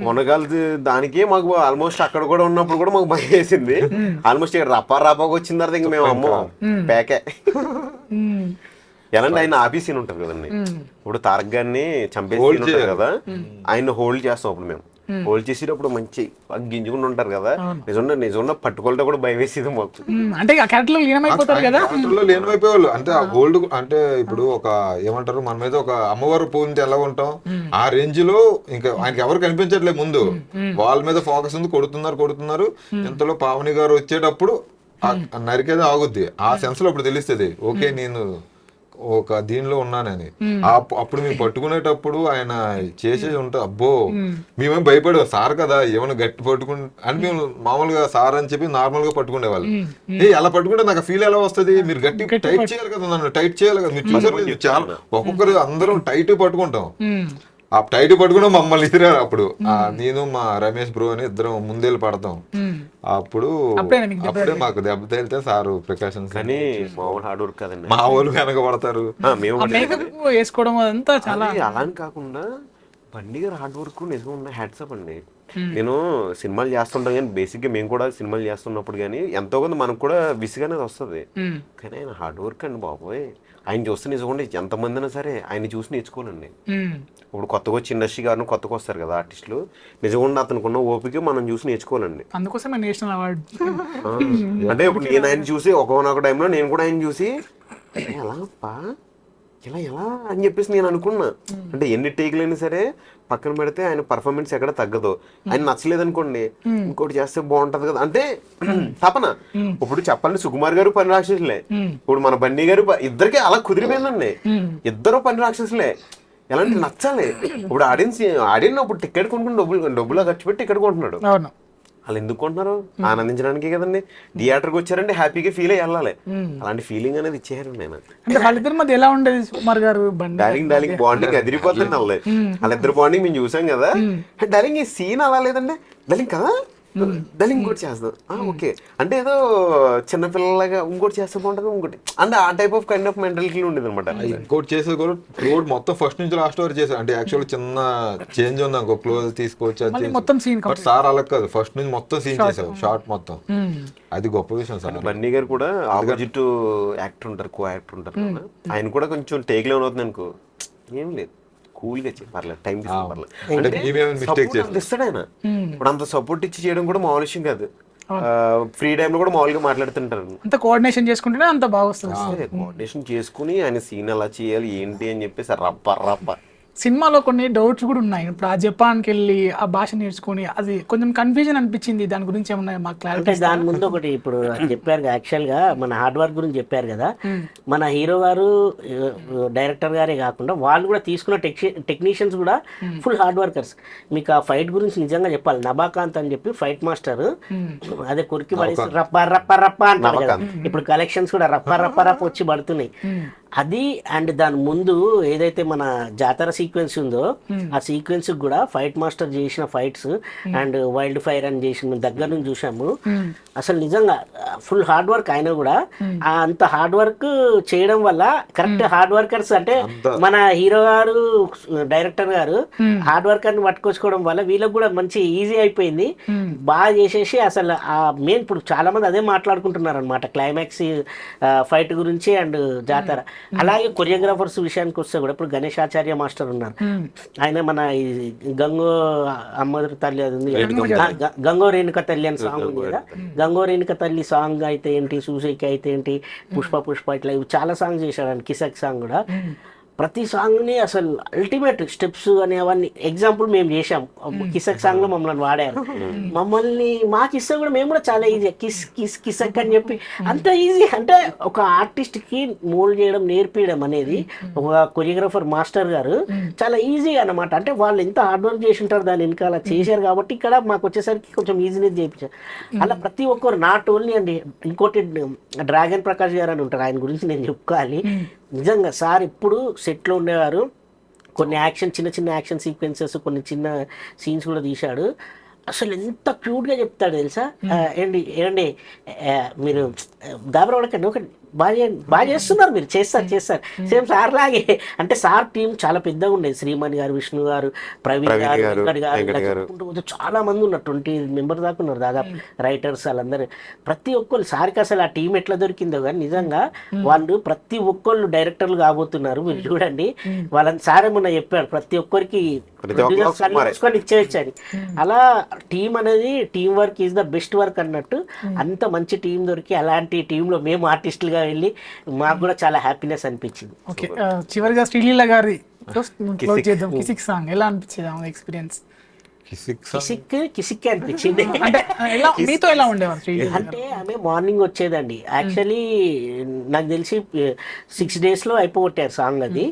పొనగాలి దానికి మాకు ఆల్మోస్ట్ అక్కడ కూడా ఉన్నప్పుడు కూడా మాకు భయం వేసింది. ఆల్మోస్ట్ ఇక్కడ రప్పాగా వచ్చిన తర్వాత ఇంక మేము అమ్మో ప్యాకే. ఎలాంటి ఆయన ఆఫీస్ సీన్ ఉంటుంది కదండి, ఇప్పుడు తారక్ గారిని చంపేసి కదా ఆయన హోల్డ్ చేస్తాం. అప్పుడు మేము హోల్డ్ చేసేటప్పుడు మంచి గింజుకుని ఉంటారు కదా, నిజంగా పట్టుకోలతో కూడా భయం వేసేది మాకు. అంటే లేనమైపోయేవాళ్ళు. అంటే ఆ హోల్డ్ అంటే ఇప్పుడు ఒక ఏమంటారు మన మీద ఒక అమ్మవారు పూజ ఎలా ఉంటాం ఆ రేంజ్ లో ఇంకా ఆయనకి ఎవరు కనిపించట్లేదు. ముందు వాళ్ళ మీద ఫోకస్ ఉంది, కొడుతున్నారు. ఇంతలో పావని గారు వచ్చేటప్పుడు నరికేది ఆగుద్ది. ఆ సెన్స్ లో అప్పుడు తెలుస్తుంది ఓకే నేను ఒక దీనిలో ఉన్నానని. అప్పుడు మేము పట్టుకునేటప్పుడు ఆయన చేసేది ఉంటే అబ్బో మేమేం భయపడే సార్ కదా ఏమైనా గట్టి పట్టుకుని అని మేము మామూలుగా సార్ అని చెప్పి నార్మల్ గా పట్టుకునే వాళ్ళు. అలా పట్టుకుంటే నాకు ఫీల్ ఎలా వస్తుంది, మీరు గట్టి టైట్ చేయాలి కదా, నన్ను టైట్ చేయాలి కదా. మీరు చూసారు చాలా ఒక్కొక్కరు అందరం టైట్ పట్టుకుంటాం. ఆ టైట్ పట్టుకుని మమ్మల్ని ఇసిరారు. అప్పుడు నేను మా రమేష్ బ్రో అని ఇద్దరం ముందేళ్ళు పడతాం. అప్పుడు అప్పుడే మాకు దెబ్బ తేలితే సారు ప్రికాషన్స్. కానీ మామూలు హార్డ్ వర్క్ కదండి, మా వాళ్ళు వెనక పడతారు. వేసుకోవడం అదంతా చాలా అలా అని కాకుండా బండి గారు హార్డ్ వర్క్ నిజంగా ఉన్న హ్యాట్సప్ అండి. నేను సినిమాలు చేస్తుంటాను కానీ బేసిక్ గా మేము కూడా సినిమాలు చేస్తున్నప్పుడు కానీ ఎంతో కొంత మనకు కూడా విసిగనేది వస్తుంది. కానీ ఆయన హార్డ్ వర్క్ అండి బాబోయ్. ఆయన చూస్తే నిజంగా ఎంతమంది అయినా సరే ఆయన చూసి నేర్చుకోవాలండి. ఇప్పుడు కొత్తగా వచ్చి ఇండస్ట్రీ గారు కొత్తగా వస్తారు కదా ఆర్టిస్టులు, నిజంగా అతనుకున్న ఓపిక మనం చూసి నేర్చుకోవాలండి. అందుకోసమే నేషనల్ అవార్డు. అంటే ఇప్పుడు నేను ఆయన చూసి ఒకనొక టైంలో నేను కూడా ఆయన చూసి ఎలా ఎలా అని చెప్పేసి నేను అనుకున్నా. అంటే ఎన్ని టేకులైనా సరే పక్కన పెడితే ఆయన పర్ఫార్మెన్స్ ఎక్కడ తగ్గదు. ఆయన నచ్చలేదు అనుకోండి ఇంకోటి చేస్తే బాగుంటది కదా అంటే తపన. ఇప్పుడు చెప్పాలంటే సుకుమార్ గారు పని రాక్షసులే, ఇప్పుడు మన బన్నీ గారు ఇద్దరికి అలా కుదిరిపోయిందండి. ఇద్దరు పని రాక్షసులే. ఎలాంటి నచ్చాలి. ఇప్పుడు ఆడియన్స్ ఇప్పుడు టికెట్ కొనుక్కుని డబ్బులు ఖర్చు పెట్టి టికెట్ కొంటున్నాడు. వాళ్ళు ఎందుకు కొంటున్నారు? ఆనందించడానికే కదండి. థియేటర్కి వచ్చారంటే హ్యాపీగా ఫీల్ అయ్యి వెళ్ళాలి. అలాంటి ఫీలింగ్ అనేది ఇచ్చేయారండి నేను. అంటే వాళ్ళిద్దరి మధ్య ఎలా ఉండేది సుకుమార్ గారు డార్లింగ్ బాండింగ్ అదిరిపోతుంది. వాళ్ళిద్దరు బాండింగ్ మేము చూసాం కదా. డార్లింగ్ ఈ సీన్ అలా లేదండి, డార్లింగ్ కదా డార్లింగ్ ఇంకోటి చేస్తాం ఓకే అంటే ఏదో చిన్నపిల్లలాగా ఇంకోటి చేస్తే బాగుంటుంది ఇంకోటి అంటే ఆ type of kind of mentality ఉండేది అనమాట. ఇంకోటి చేసేది కూడా క్లోజ్ మొత్తం ఫస్ట్ నుంచి లాస్ట్ వరకు చేశారు. అంటే యాక్చువల్ చిన్న చేంజ్ ఉంది అనుకో, క్లోజ్ తీసుకోవచ్చు. సార్ అలా కాదు, ఫస్ట్ నుంచి మొత్తం సీన్ చేశారు, షార్ట్ మొత్తం. అది గొప్ప విషయం సార్. బన్నీ గారు కూడా ఆపోజిట్ యాక్టర్ ఉంటారు, కో యాక్టర్ ఉంటారు కదా, ఆయన కూడా కొంచెం టేక్ లో అవుతుంది అనుకో, ఏం లేదు కూల్గా పర్లేదు, టైం ఇస్తాడు ఆయన. ఇప్పుడు అంత సపోర్ట్ ఇచ్చి చేయడం కూడా మామూలు విషయం కాదు. ఫ్రీ టైం లో కూడా మామూలుగా మాట్లాడుతుంటారు. అంత కోఆర్డినేషన్ చేసుకుంటేనే అంత బాగా వస్తుంది. కోఆర్డినేషన్ చేసుకుని ఆయన సీన్ ఎలా చేయాలి ఏంటి అని చెప్పేసి రప్ప సినిమాలో కొన్ని డౌట్స్ కూడా ఉన్నాయి. ఇప్పుడు ఆ జపాన్కి వెళ్ళి ఆ భాష నేర్చుకుని అది కొంచెం కన్ఫ్యూజన్ అనిపించింది. దాని గురించి ఏమన్నా మాకు క్లారిటీ? దాని ముందు ఒకటి ఇప్పుడు చెప్పారు యాక్చువల్ గా మన హార్డ్ వర్క్ గురించి చెప్పారు కదా. మన హీరో గారు డైరెక్టర్ గారే కాకుండా వాళ్ళు కూడా తీసుకున్న టెక్నీషియన్స్ కూడా ఫుల్ హార్డ్ వర్కర్స్. మీకు ఆ ఫైట్ గురించి నిజంగా చెప్పాలి, నబాకాంత్ అని చెప్పి ఫైట్ మాస్టర్, అదే కొరికి పడి రప్ప అంటారు కదా. ఇప్పుడు కలెక్షన్స్ కూడా రప్ప వచ్చి పడుతున్నాయి. అది అండ్ దాని ముందు ఏదైతే మన జాతర సీక్వెన్స్ ఉందో ఆ సీక్వెన్స్ కూడా ఫైట్ మాస్టర్ చేసిన ఫైట్స్ అండ్ వైల్డ్ ఫైర్ అని చేసిన దగ్గర నుంచి చూసాము. అసలు నిజంగా ఫుల్ హార్డ్ వర్క్. ఆయన కూడా అంత హార్డ్ వర్క్ చేయడం వల్ల కరెక్ట్ హార్డ్ వర్కర్స్ అంటే మన హీరో గారు డైరెక్టర్ గారు హార్డ్ వర్కర్ ని పట్టుకొచ్చుకోవడం వల్ల వీళ్ళకి కూడా మంచి ఈజీ అయిపోయింది. బాగా చేసేసి అసలు ఆ మెయిన్ ఇప్పుడు చాలా మంది అదే మాట్లాడుకుంటున్నారు అనమాట, క్లైమాక్స్ ఫైట్ గురించి అండ్ జాతర. అలాగే కొరియోగ్రాఫర్స్ విషయానికి వస్తే కూడా ఇప్పుడు గణేష్ ఆచార్య మాస్టర్ ఉన్నారు. ఆయన మన గంగో అమ్మవారి తల్లి అది ఉంది, గంగో రేణుక తల్లి అని సాంగ్ ఉంది కదా. గంగో రేణుక తల్లి సాంగ్ అయితే ఏంటి, సూసైకి అయితే ఏంటి, పుష్ప ఇట్లా ఇవి చాలా సాంగ్స్ చేశాడు. కిసక్ సాంగ్ కూడా ప్రతి సాంగ్ని అసలు అల్టిమేట్ స్టెప్స్ అని అవన్నీ ఎగ్జాంపుల్ మేము చేసాం కిసక్ సాంగ్లో మమ్మల్ని వాడారు. మమ్మల్ని మా కిస్స కూడా మేము కూడా చాలా ఈజీ కిసక్ అని చెప్పి అంత ఈజీ. అంటే ఒక ఆర్టిస్ట్కి మోల్డ్ చేయడం నేర్పించడం అనేది ఒక కొరియోగ్రాఫర్ మాస్టర్ గారు చాలా ఈజీ అన్నమాట. అంటే వాళ్ళు ఎంత హార్డ్ వర్క్ చేసి ఉంటారు దాని వెనకాల చేశారు కాబట్టి ఇక్కడ మాకు వచ్చేసరికి కొంచెం ఈజీనెస్ చేయించారు. అలా ప్రతి ఒక్కరు నాట్ ఓన్లీ అండి. ఇంకోటి డ్రాగన్ ప్రకాష్ గారు అని ఉంటారు, ఆయన గురించి నేను చెప్పుకోవాలి. నిజంగా సార్ ఇప్పుడు సెట్లో ఉండేవారు. కొన్ని చిన్న చిన్న యాక్షన్ సీక్వెన్సెస్, కొన్ని చిన్న సీన్స్ కూడా తీశాడు. అసలు ఎంత క్యూట్గా చెప్తాడు తెలుసా. ఏమండి మీరు దాబరవాడకండి ఒకటి బాగా చేస్తున్నారు, మీరు చేస్తారు సేమ్ సార్ లాగే. అంటే సార్ టీం చాలా పెద్దగా ఉండేది. శ్రీమణి గారు, విష్ణు గారు, ప్రవీణ్ గారు, వెంకట్ గారు చాలా మంది ఉన్నారు. 20 మెంబర్స్ దాకా ఉన్నారు దాదాపు రైటర్స్ వాళ్ళందరూ. ప్రతి ఒక్కళ్ళు సార్కి అసలు ఆ టీం ఎట్లా దొరికిందో కానీ నిజంగా వాళ్ళు ప్రతి ఒక్కళ్ళు డైరెక్టర్లు కాబోతున్నారు. మీరు చూడండి వాళ్ళని సార్ ఏమన్నా చెప్పాడు ప్రతి ఒక్కరికి ఇచ్చేయచ్చని. అలా టీం అనేది team work is the best work అన్నట్టు. అంత మంచి టీం దొరికి అలాంటి టీంలో మేము ఆర్టిస్టులుగా వెళ్ళి మాకు కూడా చాలా హ్యాపీనెస్ అనిపించింది. ఓకే, చివరిగా శ్రీలీల గారి క్లోజ్ చేద్దాం. కిసిక్ సాంగ్ ఎలా అనిపించేది ఎక్స్పీరియన్స్? కిసిక్ అనిపించింది. అంటే మీతో ఎలా ఉండేవారు శ్రీలీల? అంటే ఆమె మార్నింగ్ వచ్చేదండి. యాక్చువల్లీ నాకు తెలిసి 6 days లో అయిపోగొట్టారు సాంగ్. అది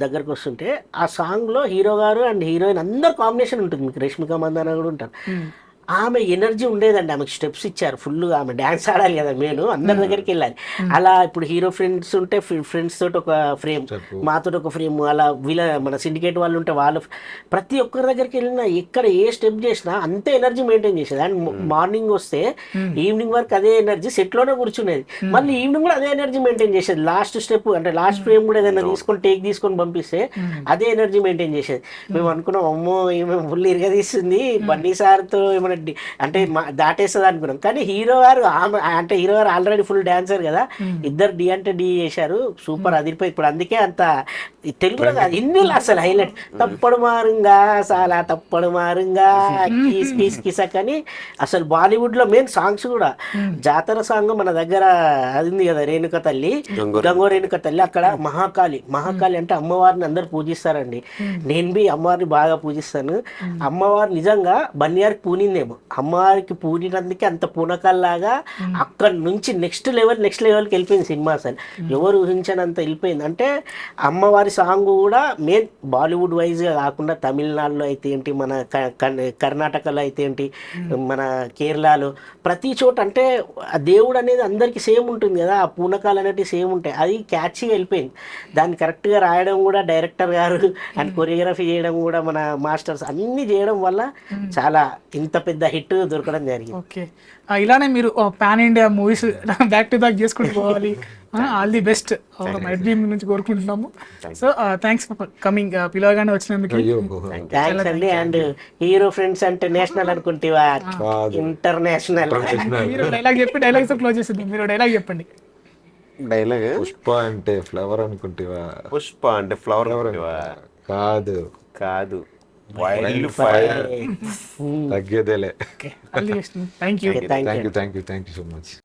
దగ్గరకు వస్తుంటే ఆ సాంగ్ లో హీరో గారు అండ్ హీరోయిన్ అందరు కాంబినేషన్ ఉంటుంది. మీకు రష్మిక మందాన కూడా ఉంటారు. ఆమె ఎనర్జీ ఉండేదండి. ఆమెకు స్టెప్స్ ఇచ్చారు ఫుల్గా. ఆమె డ్యాన్స్ ఆడాలి కదా, నేను అందరి దగ్గరికి వెళ్ళాలి. అలా ఇప్పుడు హీరో ఫ్రెండ్స్ ఉంటే ఫ్రెండ్స్ తోటి ఒక ఫ్రేమ్, మాతో ఒక ఫ్రేమ్, అలా మన సిండికేట్ వాళ్ళు ఉంటే వాళ్ళు, ప్రతి ఒక్కరి దగ్గరికి వెళ్ళినా ఎక్కడ ఏ స్టెప్ చేసినా అంతే ఎనర్జీ మెయింటైన్ చేసేది. అండ్ మార్నింగ్ వస్తే ఈవినింగ్ వరకు అదే ఎనర్జీ సెట్లోనే కూర్చునేది. మళ్ళీ ఈవినింగ్ కూడా అదే ఎనర్జీ మెయింటైన్ చేసేది. లాస్ట్ స్టెప్ అంటే లాస్ట్ ఫ్రేమ్ కూడా ఏదైనా తీసుకొని పంపిస్తే అదే ఎనర్జీ మెయింటైన్ చేసేది. మేము అనుకున్నాం అమ్మో ఏమేమి ఫుల్ ఇరగదీస్తుంది బండి సార్తో ఏమైనా అంటే దాటేస్తుంది అనుకున్నాం. కానీ హీరో గారు ఆల్రెడీ ఫుల్ డాన్సర్ కదా, ఇద్దరు డి అంటే డి చేశారు. సూపర్ అదిరిపోయి. ఇప్పుడు అందుకే అంత తెలుగులో కాదు హిందీలో అసలు హైలైట్. తప్పడు మారుంగా చాలా తప్పడు మారుంగా కిసక్ అని. అసలు బాలీవుడ్ లో మెయిన్ సాంగ్స్ కూడా జాతర సాంగ్ మన దగ్గర అది ఉంది కదా, రేణుక తల్లి, గంగో రేణుక తల్లి. అక్కడ మహాకాళి అంటే అమ్మవారిని అందరు పూజిస్తారండి. నేను బి అమ్మవారిని బాగా పూజిస్తాను. అమ్మవారు నిజంగా బన్నియార్కి పూనిందేమో. అమ్మవారికి పూనినందుకే అంత పూనకాల్లాగా అక్కడ నుంచి నెక్స్ట్ లెవెల్కి వెళ్ళిపోయింది సినిమా. అసలు ఎవరు ఊహించనంత వెళ్ళిపోయింది. అంటే అమ్మవారి సాంగ్ కూడా మెయిన్ బాలీవుడ్ వైజ్గా కాకుండా తమిళనాడులో అయితే ఏంటి, మన కర్ణాటకలో అయితే ఏంటి, మన కేరళలో ప్రతి చోట అంటే ఆ దేవుడు అనేది అందరికీ సేమ్ ఉంటుంది కదా, ఆ పూనకాలు అనేవి సేమ్ ఉంటాయి. అది క్యాచ్గా వెళ్ళిపోయింది. దాన్ని కరెక్ట్గా రాయడం కూడా డైరెక్టర్ గారు అండ్ కొరియోగ్రఫీ చేయడం కూడా మన మాస్టర్స్ అన్నీ చేయడం వల్ల చాలా ఇంత పెద్ద హిట్ దొరకడం జరిగింది. ఓకే, ఇలానే మీరు pan India movies back to back చేసుకుంటూ పోవాలి. All the best my dream నుంచి కోరుకుంటున్నాము. సో థ్యాంక్స్ ఫర్ కమింగ్, పిలవగానే వచ్చినందుకు థ్యాంక్స్ అండి. అండ్ హీరో ఫ్రెండ్స్ అంటే నేషనల్ అనుకుంటేవా ఇంటర్నేషనల్? మీరు డైలాగ్ చెప్పి డైలాగ్స్ క్లోజ్ చేసేద్దాం. మీరు డైలాగ్ చెప్పండి. డైలాగ్ పుష్ప అంటే ఫ్లవర్ అనుకుంటేవా? పుష్ప అంటే ఫ్లవర్ కాదు వైల్డ్ ఫైర్ తగ్గేదేలే. Thank you thank you so much.